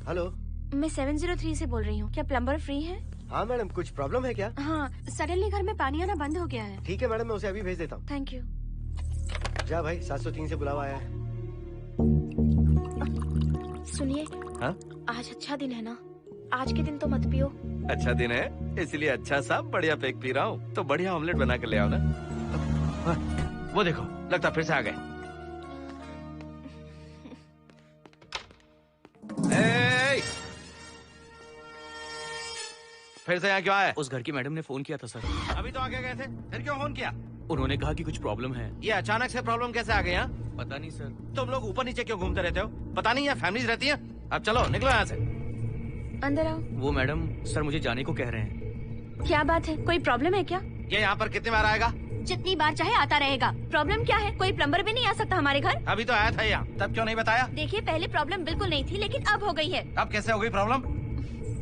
Hello, मैं 703 से बोल रही हूँ। क्या प्लम्बर फ्री है? हाँ मैडम, कुछ प्रॉब्लम है क्या? हाँ, सडनली घर में पानी आना बंद हो गया है। ठीक है मैडम, मैं उसे अभी भेज देता हूँ। Thank you. जा भाई, 703 से बुलावा आया है। सुनिए, हाँ? आज अच्छा दिन है ना? आज के दिन तो मत पियो। अच्छा दिन है, इसलिए अच्छा सा बढ़िया पेक पी रहा हूँ। तो बढ़िया ऑमलेट बना कर ले आओ ना। वो देखो, लगता फिर से आ गए। फिर से यहाँ क्यों आए? उस घर की मैडम ने फोन किया था सर। अभी तो आगे गए थे, फिर क्यों फोन किया? उन्होंने कहा कि कुछ प्रॉब्लम है। ये अचानक से प्रॉब्लम कैसे आ गई? यहाँ पता नहीं सर। तुम लोग ऊपर नीचे क्यों घूमते रहते हो? पता नहीं यहाँ फैमिलीज रहती हैं? अब चलो निकलो यहाँ से। अंदर आओ। वो मैडम सर मुझे जाने को कह रहे हैं। क्या बात है, कोई प्रॉब्लम है क्या? ये यहाँ पर कितनी बार आएगा? जितनी बार चाहे आता रहेगा। प्रॉब्लम क्या है? कोई प्लम्बर भी नहीं आ सकता हमारे घर? अभी तो आया था यहाँ, तब क्यों नहीं बताया? देखिए, पहले प्रॉब्लम बिल्कुल नहीं थी, लेकिन अब हो गई है। अब कैसे हो गई प्रॉब्लम?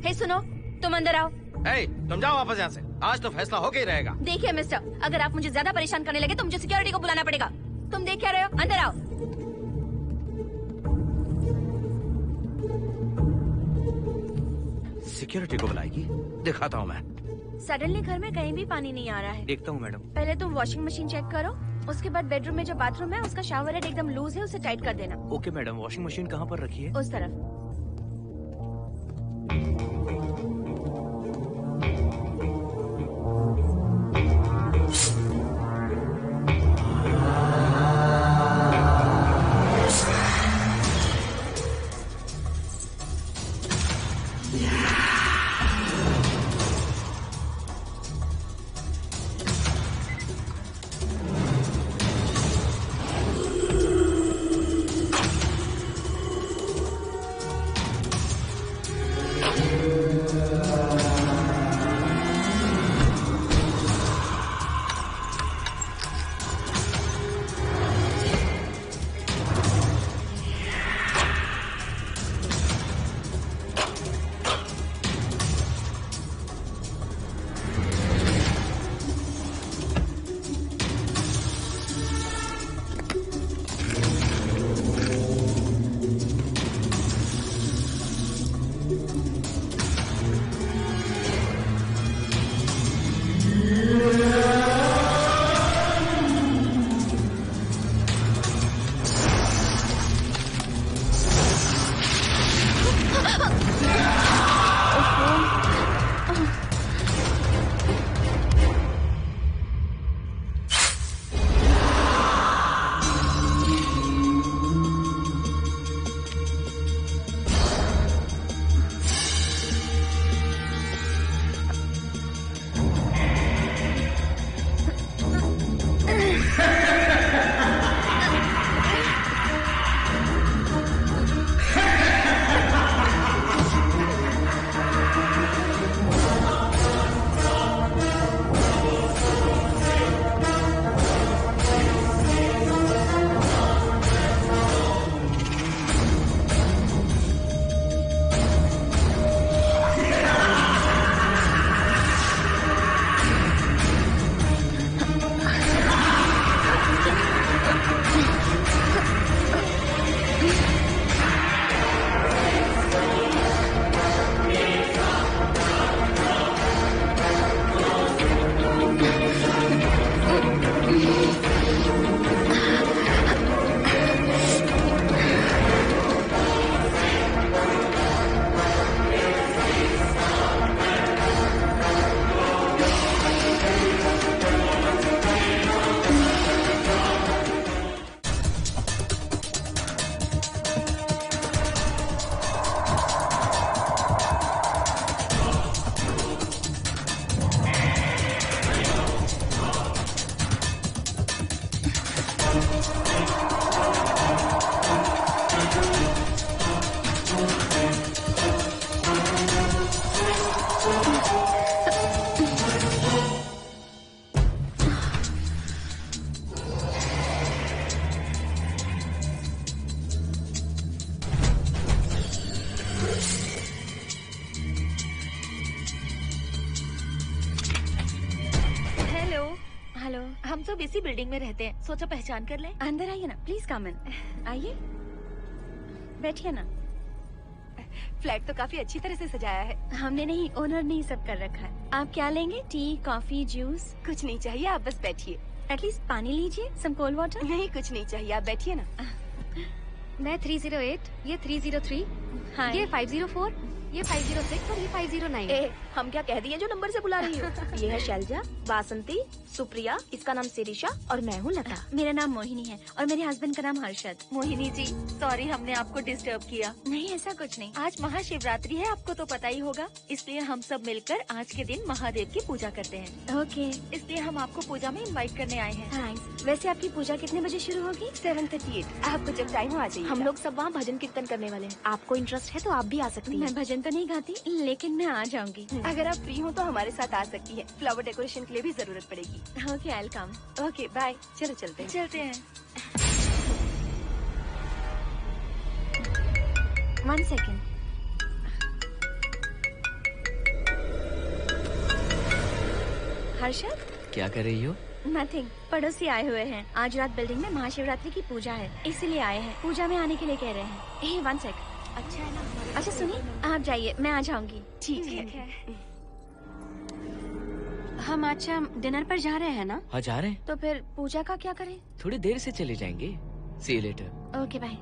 हे सुनो, तुम अंदर आओ। तुम जाओ वापस यहाँ से। आज तो फैसला होके ही रहेगा। देखिए मिस्टर, अगर आप मुझे ज्यादा परेशान करने लगे तो मुझे सिक्योरिटी को बुलाना पड़ेगा। तुम देख क्या रहे हो? अंदर आओ। सिक्योरिटी को बुलाएगी? दिखाता हूँ मैं। सडनली घर में कहीं भी पानी नहीं आ रहा है। देखता हूँ मैडम। पहले तुम वॉशिंग मशीन चेक करो, उसके बाद बेडरूम में जो बाथरूम है उसका शावर हेड एकदम लूज है, उसे टाइट कर देना। ओके मैडम, वॉशिंग मशीन कहाँ पर रखी है? उस तरफ। हम सब इसी बिल्डिंग में रहते हैं, सोचा पहचान कर लें। अंदर आइए ना, प्लीज कम इन। आइए, बैठिए ना। फ्लैट तो काफी अच्छी तरह से सजाया है। हमने नहीं, ओनर ने ही सब कर रखा है। आप क्या लेंगे? T, coffee, juice? कुछ नहीं चाहिए, आप बस बैठिए। एटलीस्ट पानी लीजिए, सम कोल्ड वाटर। नहीं, कुछ नहीं चाहिए, आप बैठिए ना। मैं 308, ये 303, हाँ। ये 504, ये 506 और ये 509। ए, हम क्या कह दिए जो नंबर से बुला रही हो? ये है शैलजा, वासंती, सुप्रिया, इसका नाम शिरीषा और मैं हूँ लता। मेरा नाम मोहिनी है और मेरे हस्बैंड का नाम हर्षद। मोहिनी जी, सॉरी हमने आपको डिस्टर्ब किया। नहीं, ऐसा कुछ नहीं। आज महाशिवरात्रि है, आपको तो पता ही होगा, इसलिए हम सब मिलकर आज के दिन महादेव की पूजा करते हैं। ओके, इसलिए हम आपको पूजा में इनवाइट करने आए हैं। थैंक्स। वैसे आपकी पूजा कितने बजे शुरू होगी? 7:38। आपको जब टाइम हो आ जाइए। हम लोग सब वहाँ भजन कीर्तन करने वाले हैं। आपको इंटरेस्ट है तो आप भी आ सकती हैं। मैं भजन तो नहीं गाती, लेकिन मैं आ जाऊंगी। अगर आप फ्री हो तो हमारे साथ आ सकती है। फ्लावर डेकोरेशन के लिए भी जरूरत पड़ेगी। Okay, I will come. Okay, bye. चलो चलते हैं। चलते हैं। 1 सेकेंड। हर्षद, क्या कर रही हो? नथिंग। पड़ोसी आए हुए हैं। आज रात बिल्डिंग में महाशिवरात्रि की पूजा है, इसीलिए आए हैं। पूजा में आने के लिए कह रहे हैं। 1 सेक। अच्छा है ना? अच्छा सुनिए, आप जाइए, मैं आ जाऊंगी। ठीक है। हम अच्छा डिनर पर जा रहे हैं ना? हाँ जा रहे हैं। तो फिर पूजा का क्या करें? थोड़ी देर से चले जाएंगे। See you later. Okay, bye.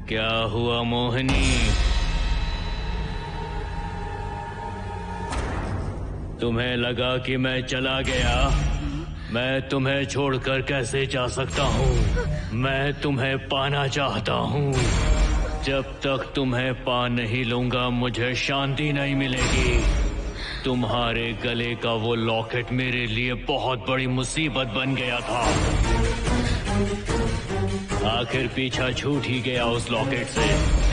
क्या हुआ मोहिनी? तुम्हें लगा कि मैं चला गया? मैं तुम्हें छोड़कर कैसे जा सकता हूँ? मैं तुम्हें पाना चाहता हूँ। जब तक तुम्हें पा नहीं लूंगा मुझे शांति नहीं मिलेगी। तुम्हारे गले का वो लॉकेट मेरे लिए बहुत बड़ी मुसीबत बन गया था। आखिर पीछा छूट ही गया उस लॉकेट से।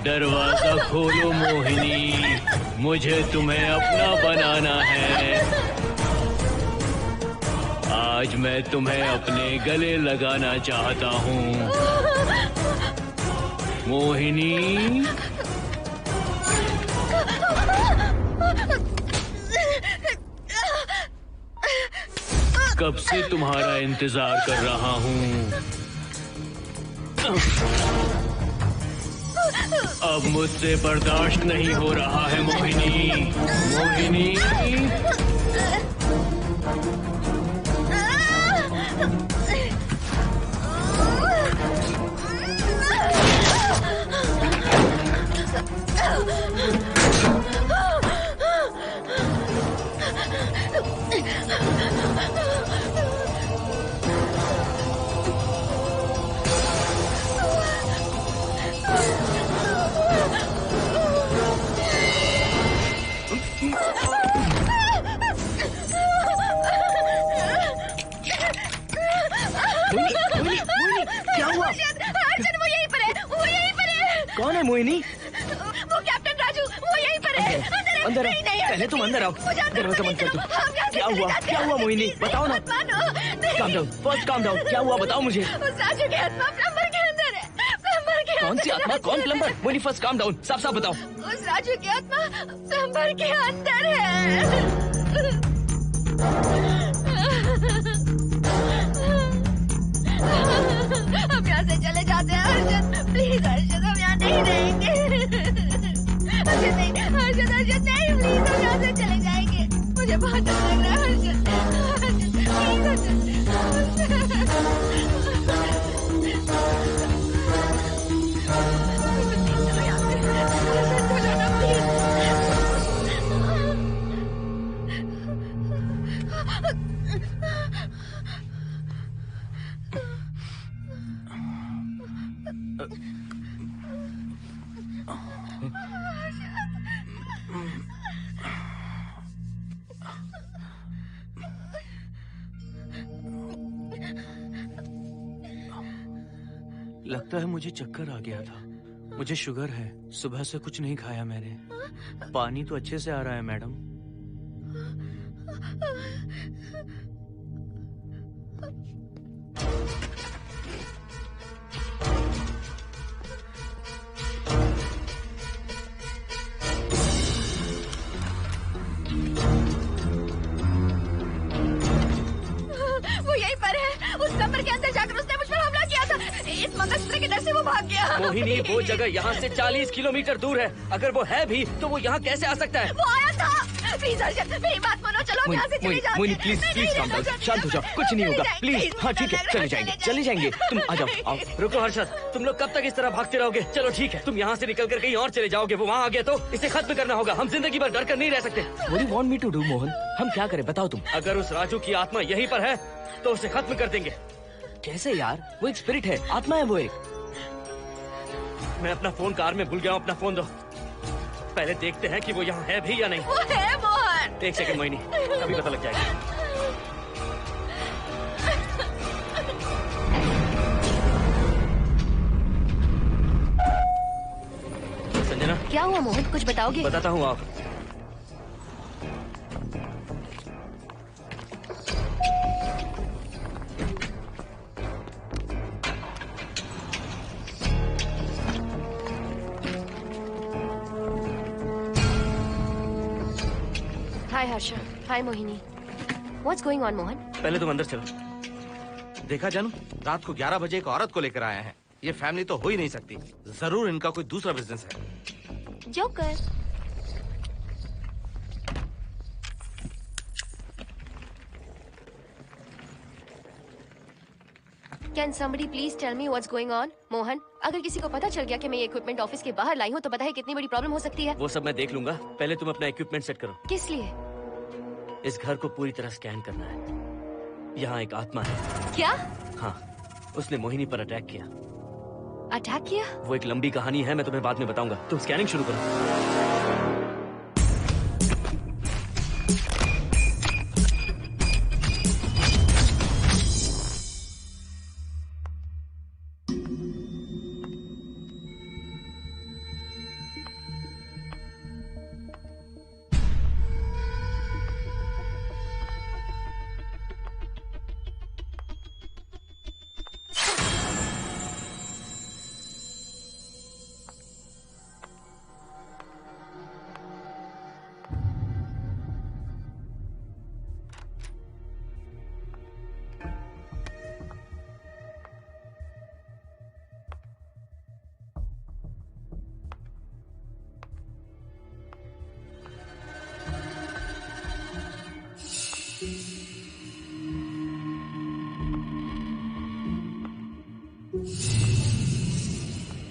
दरवाजा खोलो मोहिनी, मुझे तुम्हें अपना बनाना है। आज मैं तुम्हें अपने गले लगाना चाहता हूँ मोहिनी। कब से तुम्हारा इंतजार कर रहा हूँ। अब मुझसे बर्दाश्त नहीं हो रहा है मोहिनी। मोहिनी क्या हुआ? वो यहीं पर है, वो यहीं पर है। कौन है मोहिनी? वो कैप्टन राजू, वो यहीं पर है। अंदर नहीं, नहीं, पहले तुम अंदर आओ। दरवाजा बंद कर दो। क्या हुआ? क्या हुआ मोहिनी? बताओ ना। Calm down, first calm down. क्या हुआ बताओ मुझे। उस राजू की आत्मा प्लम्बर के अंदर है। प्लम्बर के कौन सी आत्मा? कौन plumber? Mohini first calm down, साफ साफ बताओ। उस राजू की आत्मा प्लम्बर के अंदर है। हम यहाँ से चले जाते हैं हर्षद, प्लीज हर्षद, हम यहाँ नहीं रहेंगे। हर्षद नहीं, हर्षद, हर्षद मुझे बहुत डर लग रहा है हर्षद। लगता है मुझे चक्कर आ गया था। मुझे शुगर है, सुबह से कुछ नहीं खाया मैंने। पानी तो अच्छे से आ रहा है मैडम। वो यहीं पर है। उस कमरे के अंदर जाकर उसने मुझ पर हमला किया था। इस मंगलसूत्र के डर से वो भाग गया। मोहिनी, वो जगह यहाँ से 40 किलोमीटर दूर है। अगर वो है भी तो वो यहाँ कैसे आ सकता है? वो आया था। प्लीज अर्जुन, मेरी बात मानो, चलो यहाँ से चले जाते हैं। प्लीज प्लीज काम डाउन, शांत हो जाओ, कुछ नहीं होगा प्लीज। हाँ ठीक है, चले जाएंगे। तुम आ जाओ, आओ। रुको हर्षद, तुम लोग कब तक इस तरह भागते रहोगे? चलो ठीक है, तुम यहाँ से निकल कर कहीं और चले जाओगे। वो वहाँ आ गया तो इसे खत्म करना होगा। हम जिंदगी भर डर कर नहीं रह सकते। What do you want me to do, Mohan? हम क्या करें बताओ तुम। अगर उस राजू की आत्मा यहीं पर है तो उसे खत्म कर देंगे। कैसे यार? वो एक स्पिरिट है, आत्मा है वो एक। मैं अपना फोन कार में भूल गया हूँ। अपना फोन दो। पहले देखते हैं कि वो यहाँ है भी या नहीं। वो है मोहन। एक सेकंड मोहिनी, अभी पता लग जाएगा। संजना, क्या हुआ मोहन, कुछ बताओगे? बताता हूँ आप। हाय हर्षा, हाय Mohini. What's going on Mohan? पहले तुम अंदर चलो। देखा जानू, रात को 11 बजे एक औरत को लेकर आया है। ये फैमिली तो हो ही नहीं सकती। जरूर इनका कोई दूसरा बिजनेस है। Joker. Can somebody please tell me what's going on? Mohan, अगर किसी को पता चल गया कि मैं ये इक्विपमेंट ऑफिस के बाहर लाई हूँ तो पता है कितनी बड़ी प्रॉब्लम हो सकती है। वो सब मैं देख लूंगा। पहले तुम अपना इक्विपमेंट सेट करो। किस लिए? इस घर को पूरी तरह स्कैन करना है। यहाँ एक आत्मा है। क्या? हाँ, उसने मोहिनी पर अटैक किया। अटैक किया? वो एक लंबी कहानी है, मैं तुम्हें बाद में बताऊंगा। तुम स्कैनिंग शुरू करो।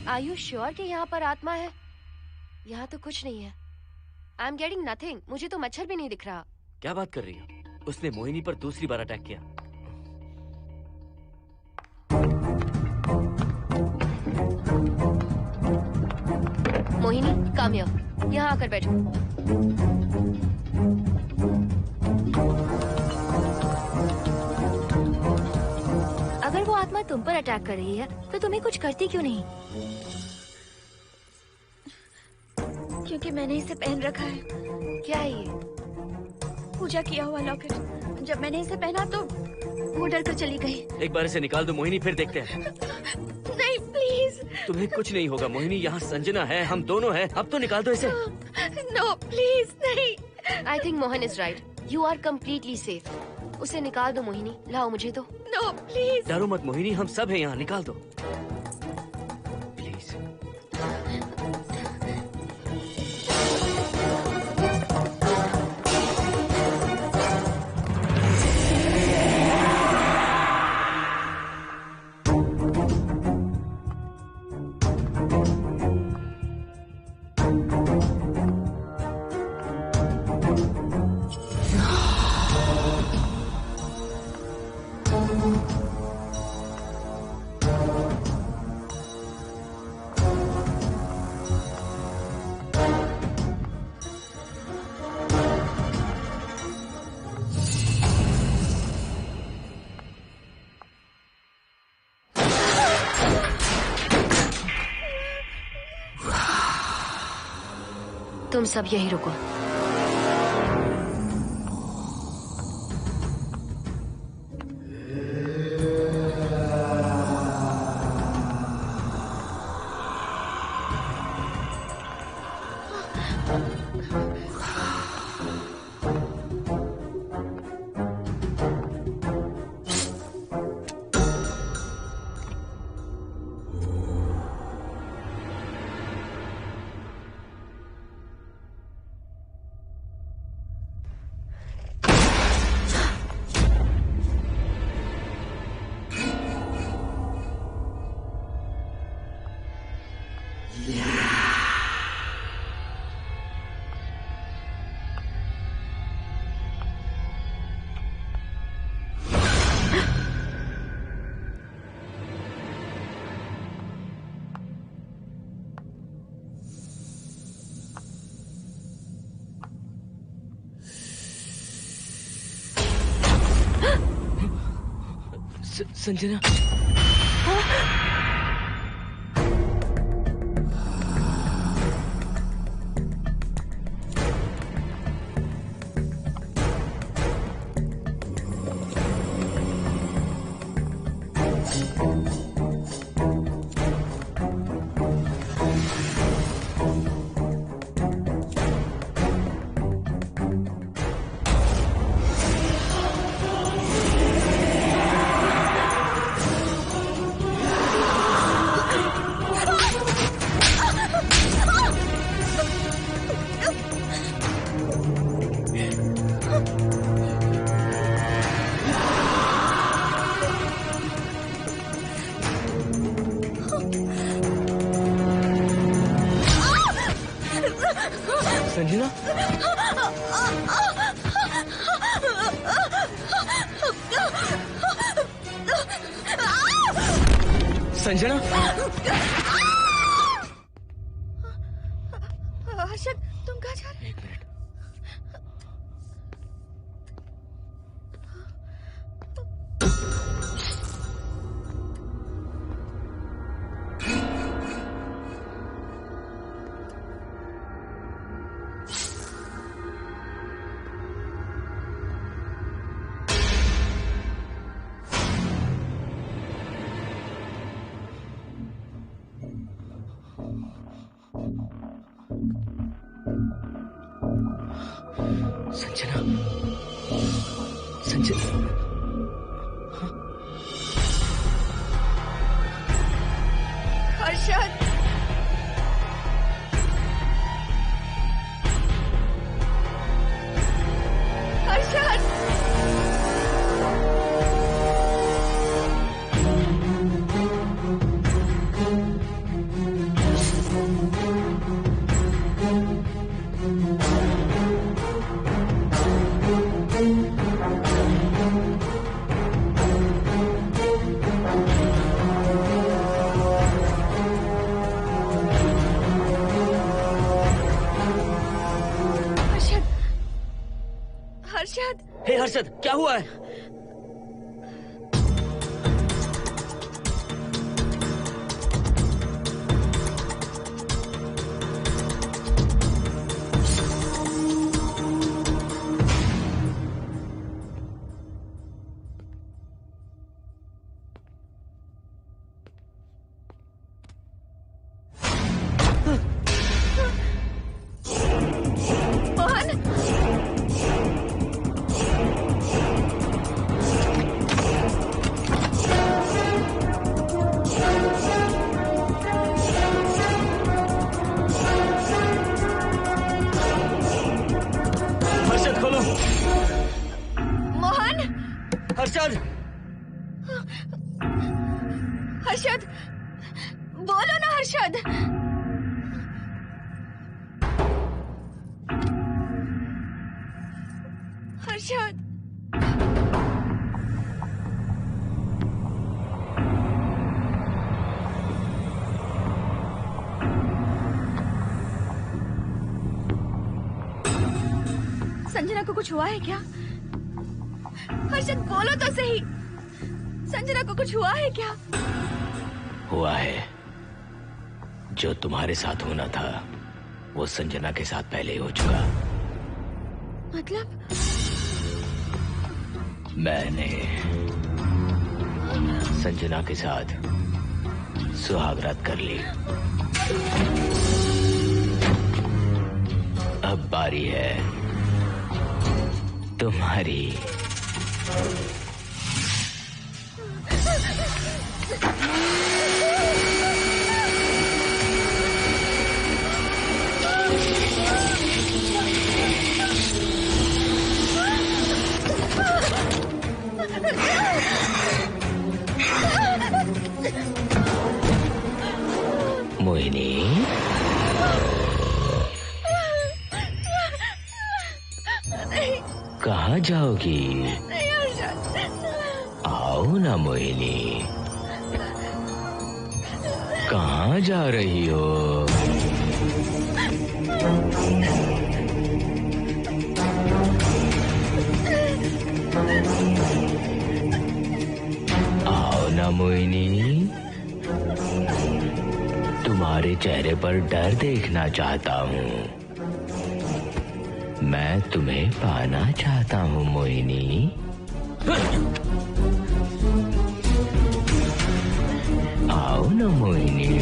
Are you sure कि यहाँ पर आत्मा है? यहाँ तो कुछ नहीं है। I am getting nothing. मुझे तो मच्छर भी नहीं दिख रहा। क्या बात कर रही हो? उसने मोहिनी पर दूसरी बार अटैक किया। Mohini, come here. यहाँ आकर बैठो। अगर वो आत्मा तुम पर अटैक कर रही है तो तुम्हें कुछ करती क्यों नहीं? क्योंकि मैंने इसे पहन रखा है। क्या है ये? पूजा किया हुआ लॉकेट। जब मैंने इसे पहना तो वो डर कर चली गई। एक बार इसे निकाल दो मोहिनी, फिर देखते हैं। नहीं प्लीज। तुम्हें कुछ नहीं होगा मोहिनी, यहाँ संजना है, हम दोनों हैं। अब तो निकाल दो इसे। नो प्लीज नहीं। I think Mohan is right. You are completely safe. उसे निकाल दो मोहिनी। लाओ मुझे दो। No please. डरो मत मोहिनी, हम सब हैं यहाँ, निकाल दो प्लीज। तुम सब यही रुको। संजना, संजना, संजना, हर्षद, तुम कहाँ जा रहे? एक मिनट। संजना, संजना, हर्षद, हर्षद, हर्षद, हे हर्षद, क्या हुआ है? हर्षद, हर्षद, बोलो ना हर्षद। हर्षद, संजना को कुछ हुआ है क्या? हर्षद बोलो तो सही, संजना को कुछ हुआ है क्या? हुआ है, जो तुम्हारे साथ होना था वो संजना के साथ पहले ही हो चुका। मतलब? मैंने संजना के साथ सुहागरात कर ली। अब बारी है तुम्हारी। मोहिनी, कहाँ जाओगी? आओ ना मोहिनी, कहाँ जा रही हो? आओ ना मोहिनी, तुम्हारे चेहरे पर डर देखना चाहता हूँ। मैं तुम्हें पाना चाहता हूँ मोहिनी। आओ ना मोहिनी।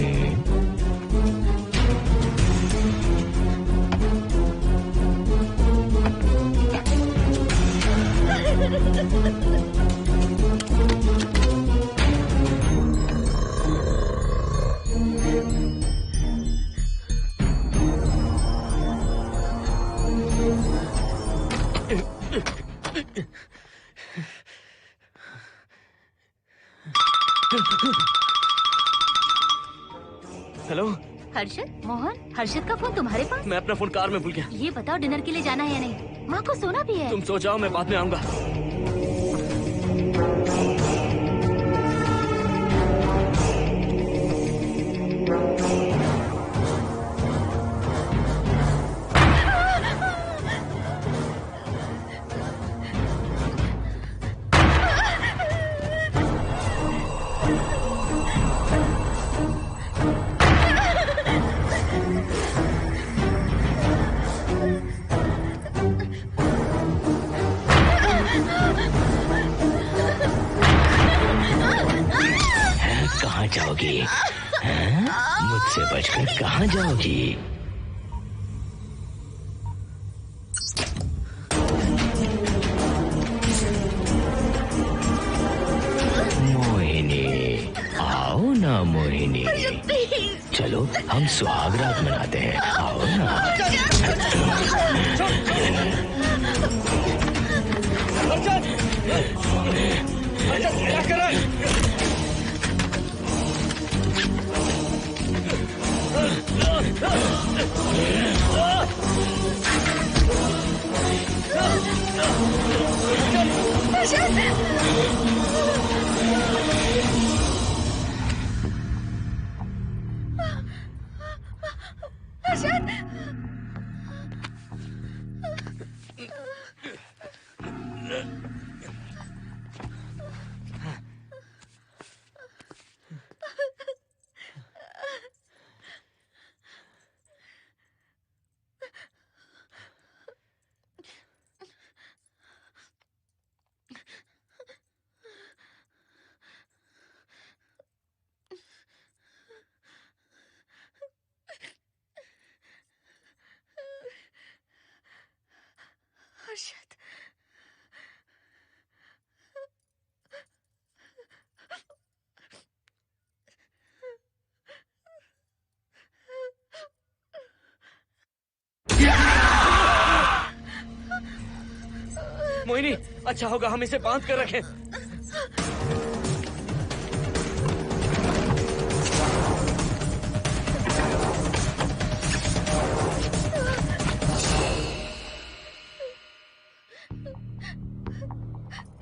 हेलो हर्षद, मोहन, हर्षद का फोन तुम्हारे पास? मैं अपना फोन कार में भूल गया। ये बताओ डिनर के लिए जाना है या नहीं? माँ को सोना भी है। तुम सो जाओ, मैं बाद में आऊंगा। कहाँ जाओगी? मुझसे बचकर कहाँ जाओगी? मोहिनी, आओ ना मोहिनी। चलो हम सुहागरात मनाते हैं, आओ ना। हर्षद, मोहिनी, अच्छा होगा हम इसे बांध कर रखें।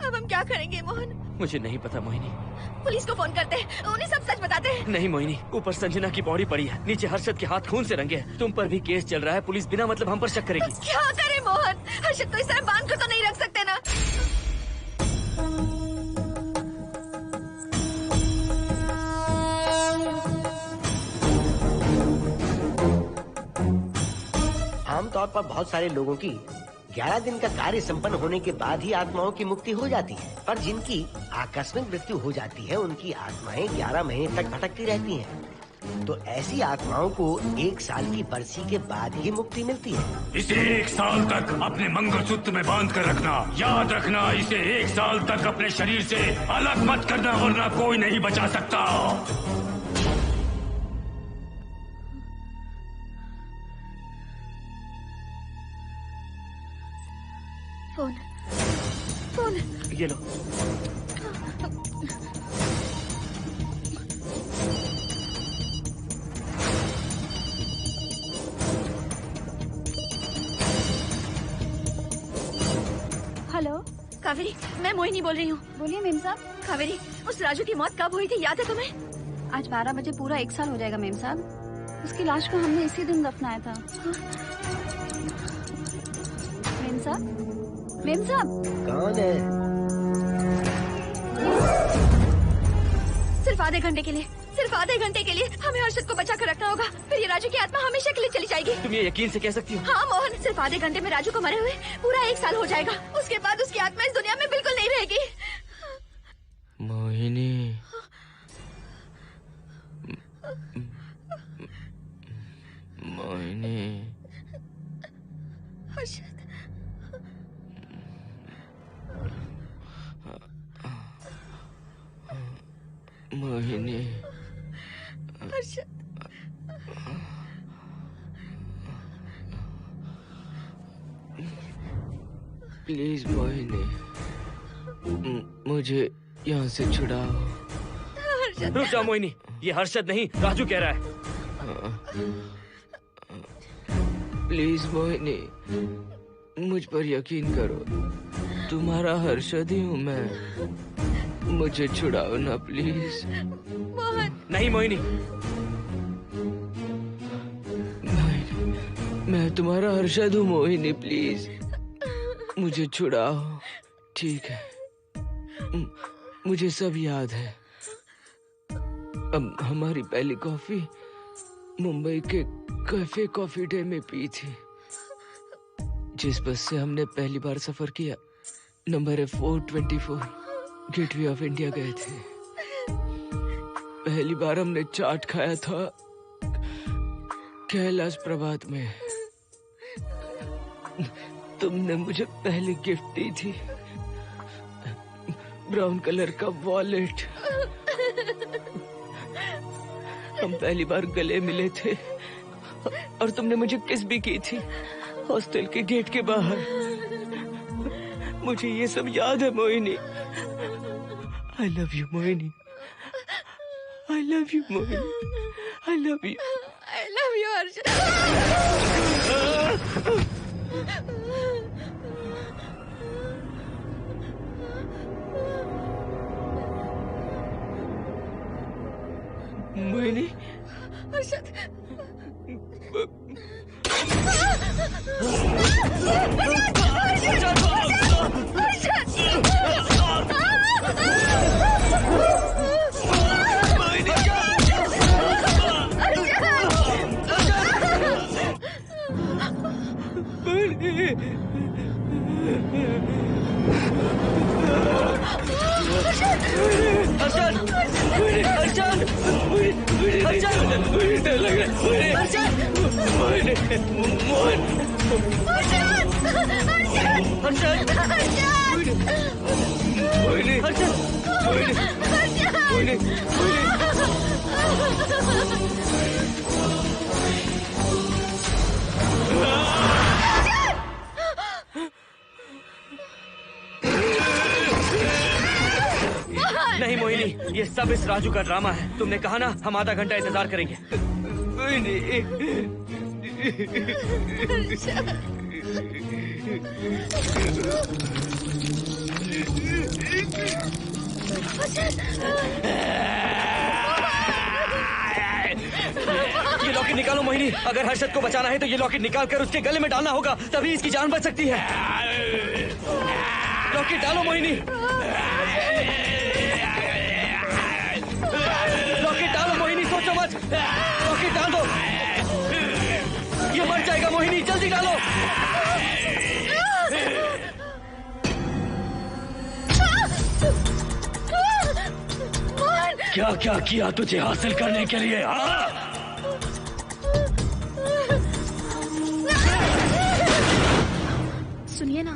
अब हम क्या करेंगे मोहन? मुझे नहीं पता मोहिनी। पुलिस को फोन करते हैं, उन्हें सब सच बताते हैं। नहीं मोहिनी, ऊपर संजना की बॉडी पड़ी है, नीचे हर्षद के हाथ खून से रंगे हैं। तुम पर भी केस चल रहा है, पुलिस बिना मतलब हम पर शक करेगी। तो क्या करे मोहन? हर्षद को इस तरह बांध कर तो नहीं रख सकते ना। आमतौर पर बहुत सारे लोगों की 11 दिन का कार्य संपन्न होने के बाद ही आत्माओं की मुक्ति हो जाती है, पर जिनकी आकस्मिक मृत्यु हो जाती है उनकी आत्माएं 11 महीने तक भटकती रहती हैं। तो ऐसी आत्माओं को 1 साल की बरसी के बाद ही मुक्ति मिलती है। इसे 1 साल तक अपने मंगलसूत्र में बांध कर रखना। याद रखना, इसे 1 साल तक अपने शरीर से अलग मत करना, वरना कोई नहीं बचा सकता। फोन ये लो। हेलो कावेरी, मैं मोहिनी बोल रही हूँ। बोलिए मेम साहब। कावेरी, उस राजू की मौत कब हुई थी, याद है तुम्हें? आज 12 बजे पूरा 1 साल हो जाएगा मेम साहब। उसकी लाश को हमने इसी दिन दफनाया था। मेम साहब, मेम साहब। कौन है? सिर्फ आधे घंटे के लिए, सिर्फ आधे घंटे के लिए हमें हर्षद को बचा कर रखना होगा, फिर ये राजू की आत्मा हमेशा के लिए चली जाएगी। तुम ये यकीन से कह सकती हो? हाँ मोहन, सिर्फ आधे घंटे में राजू को मरे हुए पूरा 1 साल हो जाएगा। उसके बाद उसकी आत्मा इस दुनिया में बिल्कुल नहीं रहेगी। मोहिनी, मोहिनी, हर्षद, मोहिनी, हर्षद, प्लीज मोहिनी, मुझे यहाँ से छुड़ाओ। रुक जाओ मोहिनी, ये हर्षद नहीं राजू कह रहा है। प्लीज मोहिनी, मुझ पर यकीन करो, तुम्हारा हर्षद ही हूँ मैं। मुझे छुड़ाओ ना प्लीज। मोहन। नहीं मोहिनी, मैं तुम्हारा हर्षद हूँ मोहिनी, प्लीज मुझे छुड़ाओ। ठीक है, मुझे सब याद है। अब हमारी पहली कॉफी मुंबई के कैफे कॉफी डे में पी थी। जिस बस से हमने पहली बार सफर किया, नंबर है 424, गेटवे ऑफ इंडिया गए थे। पहली बार हमने चाट खाया था कैलाश प्रभात में। तुमने मुझे पहली गिफ्ट दी थी, ब्राउन कलर का वॉलेट। हम पहली बार गले मिले थे और तुमने मुझे किस भी की थी हॉस्टल के गेट के बाहर। मुझे ये सब याद है Mohini. I love you Mohini, I love you Mohini, I love you, I love you Harshad. Mohini, Harshad, नहीं मोहिनी, ये सब इस राजू का ड्रामा है। तुमने कहा ना हम आधा घंटा इंतजार करेंगे। ये लॉकेट निकालो मोहिनी। अगर हर्षद को बचाना है तो ये लॉकेट निकाल कर उसके गले में डालना होगा, तभी इसकी जान बच सकती है। लॉकेट डालो मोहिनी, लॉकेट डालो मोहिनी, सोचो मत। लॉकेट डाल दो, ये मर जाएगा मोहिनी। मोहिनी जल्दी डालो। क्या क्या किया तुझे हासिल करने के लिए? सुनिए ना,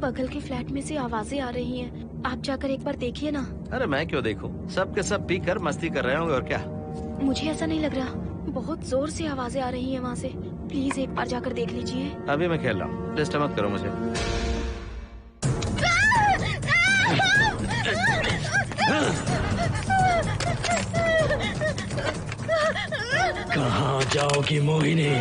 बगल के फ्लैट में से आवाजें आ रही हैं। आप जाकर एक बार देखिए ना। अरे मैं क्यों देखूं? सब के सब पी कर मस्ती कर रहे होंगे और क्या। मुझे ऐसा नहीं लग रहा, बहुत जोर से आवाजें आ रही हैं वहाँ से। प्लीज एक बार जाकर देख लीजिए। अभी मैं खेल रहा हूँ, डिस्टर्ब मत करो मुझे। कहाँ जाओगी मोहिनी?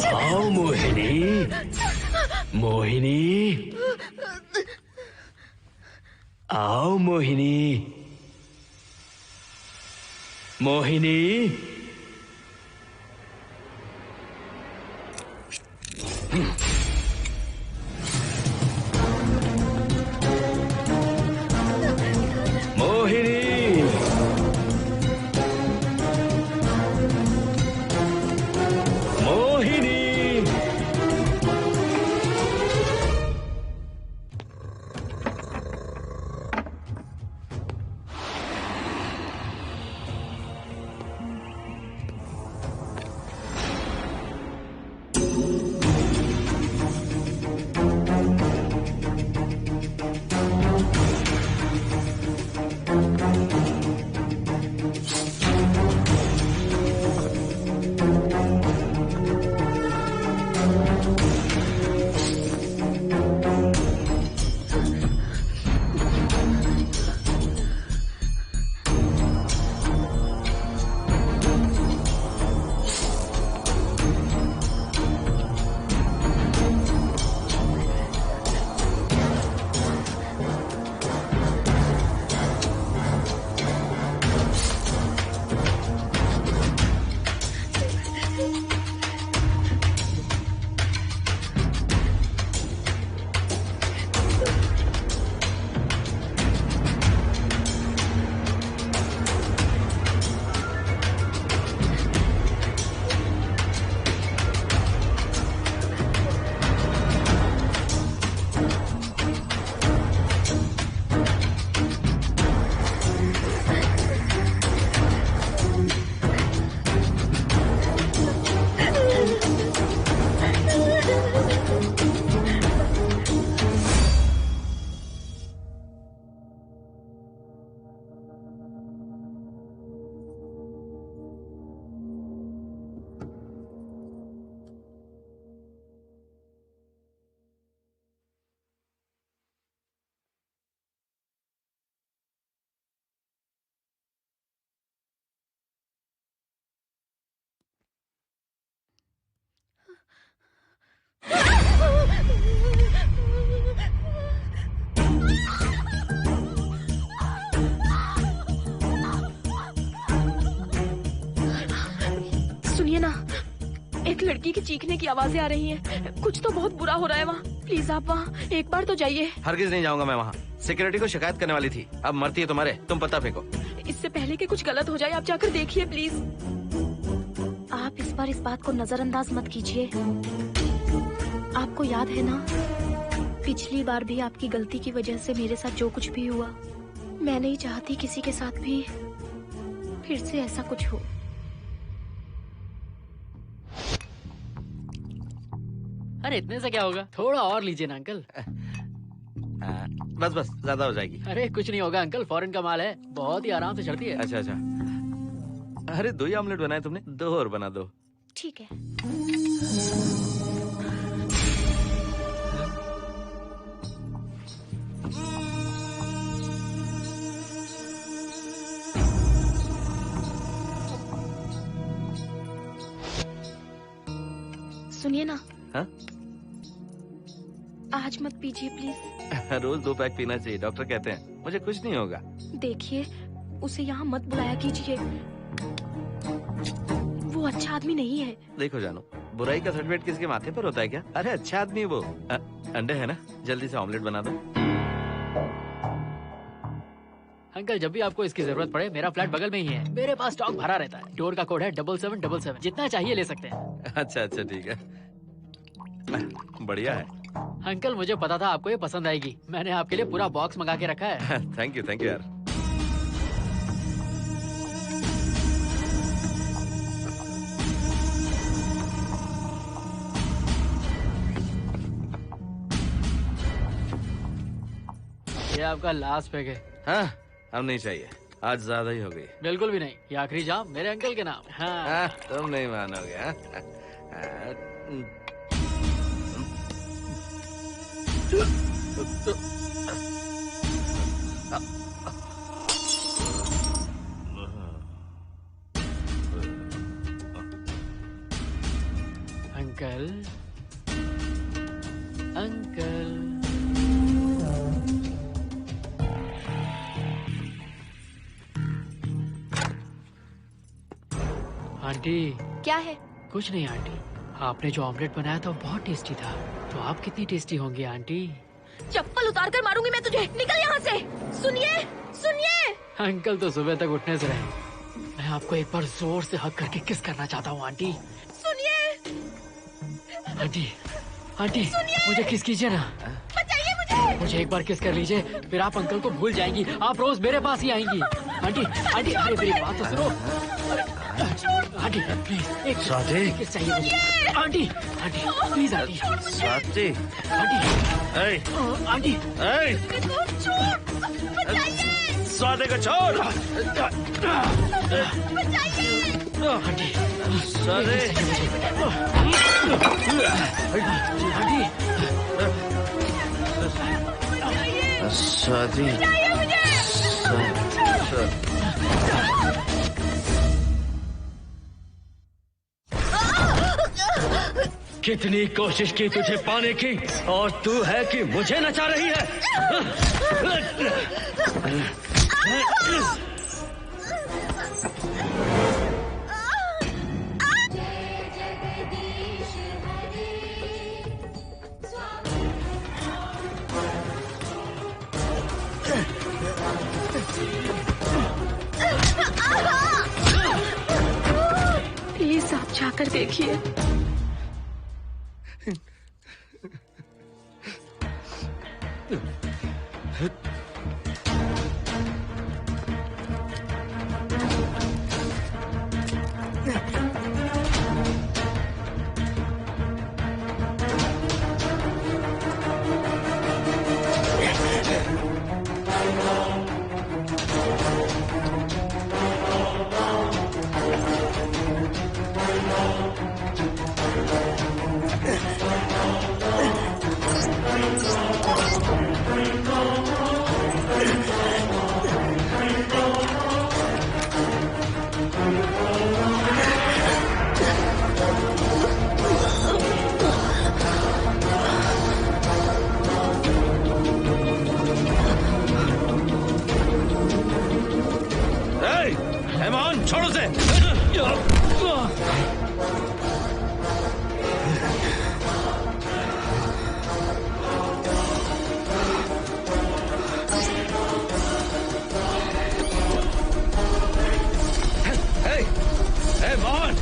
आओ मोहिनी, मोहिनी, आओ मोहिनी, मोहिनी। मोहिनी, मोहिनी। सुनिए ना, एक लड़की की चीखने की आवाजें आ रही हैं। कुछ तो बहुत बुरा हो रहा है वहाँ। प्लीज आप वहाँ एक बार तो जाइए। हरगिज नहीं जाऊंगा मैं वहाँ। सिक्योरिटी को शिकायत करने वाली थी, अब मरती है तुम्हारे, तुम पता फेंको। इससे पहले कि कुछ गलत हो जाए आप जाकर देखिए प्लीज। आप इस बार इस बात को नजरअंदाज मत कीजिए। आपको याद है ना, पिछली बार भी आपकी गलती की वजह से मेरे साथ जो कुछ भी हुआ, मैं नहीं चाहती किसी के साथ भी फिर से ऐसा कुछ हो। अरे इतने से क्या होगा, थोड़ा और लीजिए ना अंकल। बस बस, ज्यादा हो जाएगी। अरे कुछ नहीं होगा अंकल, फॉरेन का माल है, बहुत ही आराम से चढ़ती है। अच्छा अच्छा। अरे 2 ही ऑमलेट बनाए तुमने, 2 और बना दो। ठीक है। सुनिए ना। हाँ? आज मत पीजिए प्लीज। रोज 2 पैक पीना चाहिए, डॉक्टर कहते हैं। मुझे कुछ नहीं होगा। देखिए, उसे यहाँ मत बुलाया कीजिए, वो अच्छा आदमी नहीं है। देखो जानो, बुराई का सर्टिफिकेट किसके माथे पर होता है क्या? अरे अच्छा आदमी वो। अंडे है ना, जल्दी से ऑमलेट बना दो। अंकल जब भी आपको इसकी जरूरत पड़े, मेरा फ्लैट बगल में ही है। मेरे पास स्टॉक भरा रहता है। डोर का कोड है 7777। जितना चाहिए ले सकते हैं। अच्छा अच्छा ठीक है, बढ़िया है। अंकल मुझे पता था आपको ये पसंद आएगी। मैंने आपके लिए पूरा बॉक्स मंगा के रखा है। थैंक यू यार। ये आपका लास्ट पैक है। हाँ, अब नहीं चाहिए, आज ज्यादा ही हो गई। बिल्कुल भी नहीं, ये आखिरी जाम मेरे अंकल के नाम। हाँ। तुम नहीं मानोगे। Uncle uncle aunty. क्या है? कुछ नहीं आंटी, आपने जो ऑमलेट बनाया था वो बहुत टेस्टी था। तो आप कितनी टेस्टी होंगी आंटी? चप्पल उतार कर मारूंगी मैं तुझे। निकल यहाँ से। सुनिए सुनिए। अंकल तो सुबह तक उठने से रहे। मैं आपको एक बार जोर से हक करके किस करना चाहता हूँ आंटी। सुनिए आंटी। आंटी मुझे किस कीजिए ना। बचाइए मुझे। मुझे एक बार किस कर लीजिए, फिर आप अंकल को भूल जाएंगी। आप रोज मेरे पास ही आएंगी। आंटी आंटी अरे मेरी बात तो सुनो। आंटी प्लीज एक किस चाहिए मुझे। Aunty aunty please aunty. Swati. Aunty aunty Swati को छोड़। आंटी स्वाति। स्वाति। कितनी कोशिश की तुझे पाने की, और तू है कि मुझे नचा रही है। प्लीज आप जाकर देखिए। छोड़ो से। Hey, Mohan!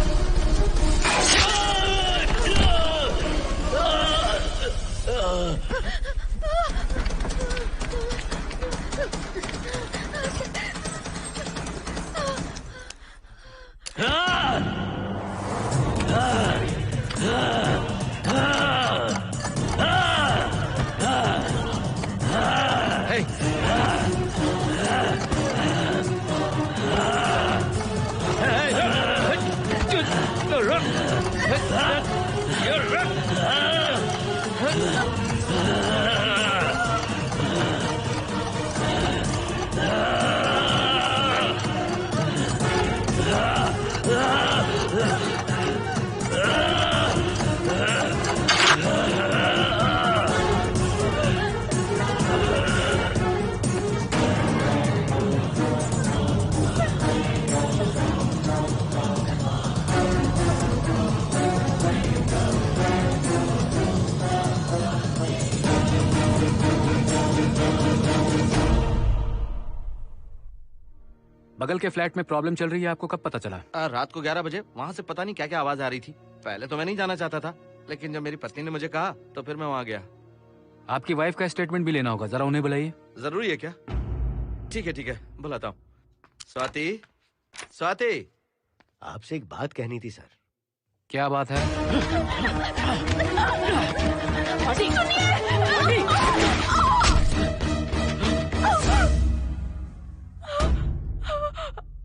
बगल के फ्लैट में प्रॉब्लम चल रही है, आपको कब पता चला? रात को 11 बजे वहाँ से पता नहीं क्या क्या आवाज आ रही थी। पहले तो मैं नहीं जाना चाहता था, लेकिन जब मेरी पत्नी ने मुझे कहा तो फिर मैं वहाँ गया। आपकी वाइफ का स्टेटमेंट भी लेना होगा, जरा उन्हें बुलाइए। जरूरी है क्या? ठीक है, बुलाता हूँ। स्वाति, स्वाति, आपसे एक बात कहनी थी सर। क्या बात है?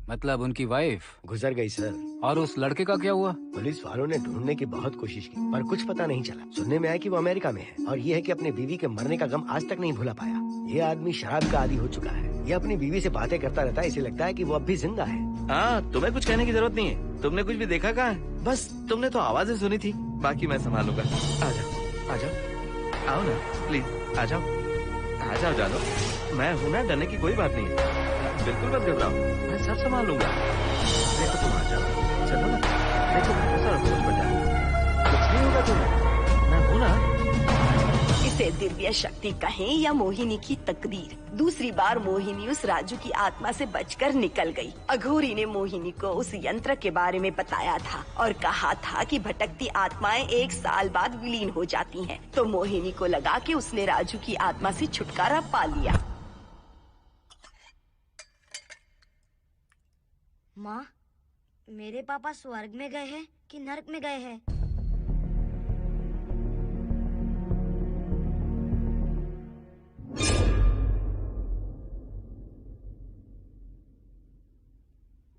मतलब उनकी वाइफ गुजर गई सर। और उस लड़के का क्या हुआ? पुलिस वालों ने ढूंढने की बहुत कोशिश की पर कुछ पता नहीं चला। सुनने में आया कि वो अमेरिका में है और ये है कि अपने बीवी के मरने का गम आज तक नहीं भुला पाया। ये आदमी शराब का आदी हो चुका है। ये अपनी बीवी से बातें करता रहता है, इसे लगता है कि वो अब भी जिंदा है। हाँ, तुम्हें कुछ कहने की जरूरत नहीं है। तुमने कुछ भी देखा कहाँ है? बस तुमने तो आवाजें सुनी थी, बाकी मैं संभालूंगा। आ जाओ, आओ ना प्लीज, आ जाओ जानो। मैं हूँ ना, डरने की कोई बात नहीं है। बिल्कुल मत घबराओ, मैं सब संभाल लूंगा। देखो तुम आ जाओ, चलो ना। देखो सारा बोझ बढ़ जाए, कुछ नहीं होगा तुम्हें, मैं हूँ ना। इसे दिव्य शक्ति कहें या मोहिनी की तकदीर, दूसरी बार मोहिनी उस राजू की आत्मा से बचकर निकल गई। अघोरी ने मोहिनी को उस यंत्र के बारे में बताया था और कहा था कि भटकती आत्माएं 1 साल बाद विलीन हो जाती हैं। तो मोहिनी को लगा कि उसने राजू की आत्मा से छुटकारा पा लिया। माँ, मेरे पापा स्वर्ग में गए हैं कि नरक में गए हैं?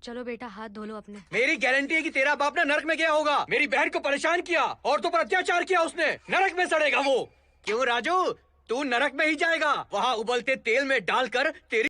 चलो बेटा, हाथ धो लो अपने। मेरी गारंटी है कि तेरा बाप ना नरक में गया होगा। मेरी बहन को परेशान किया, औरतों पर अत्याचार किया उसने। नरक में सड़ेगा वो। क्यों राजू, तू नरक में ही जाएगा। वहाँ उबलते तेल में डालकर तेरी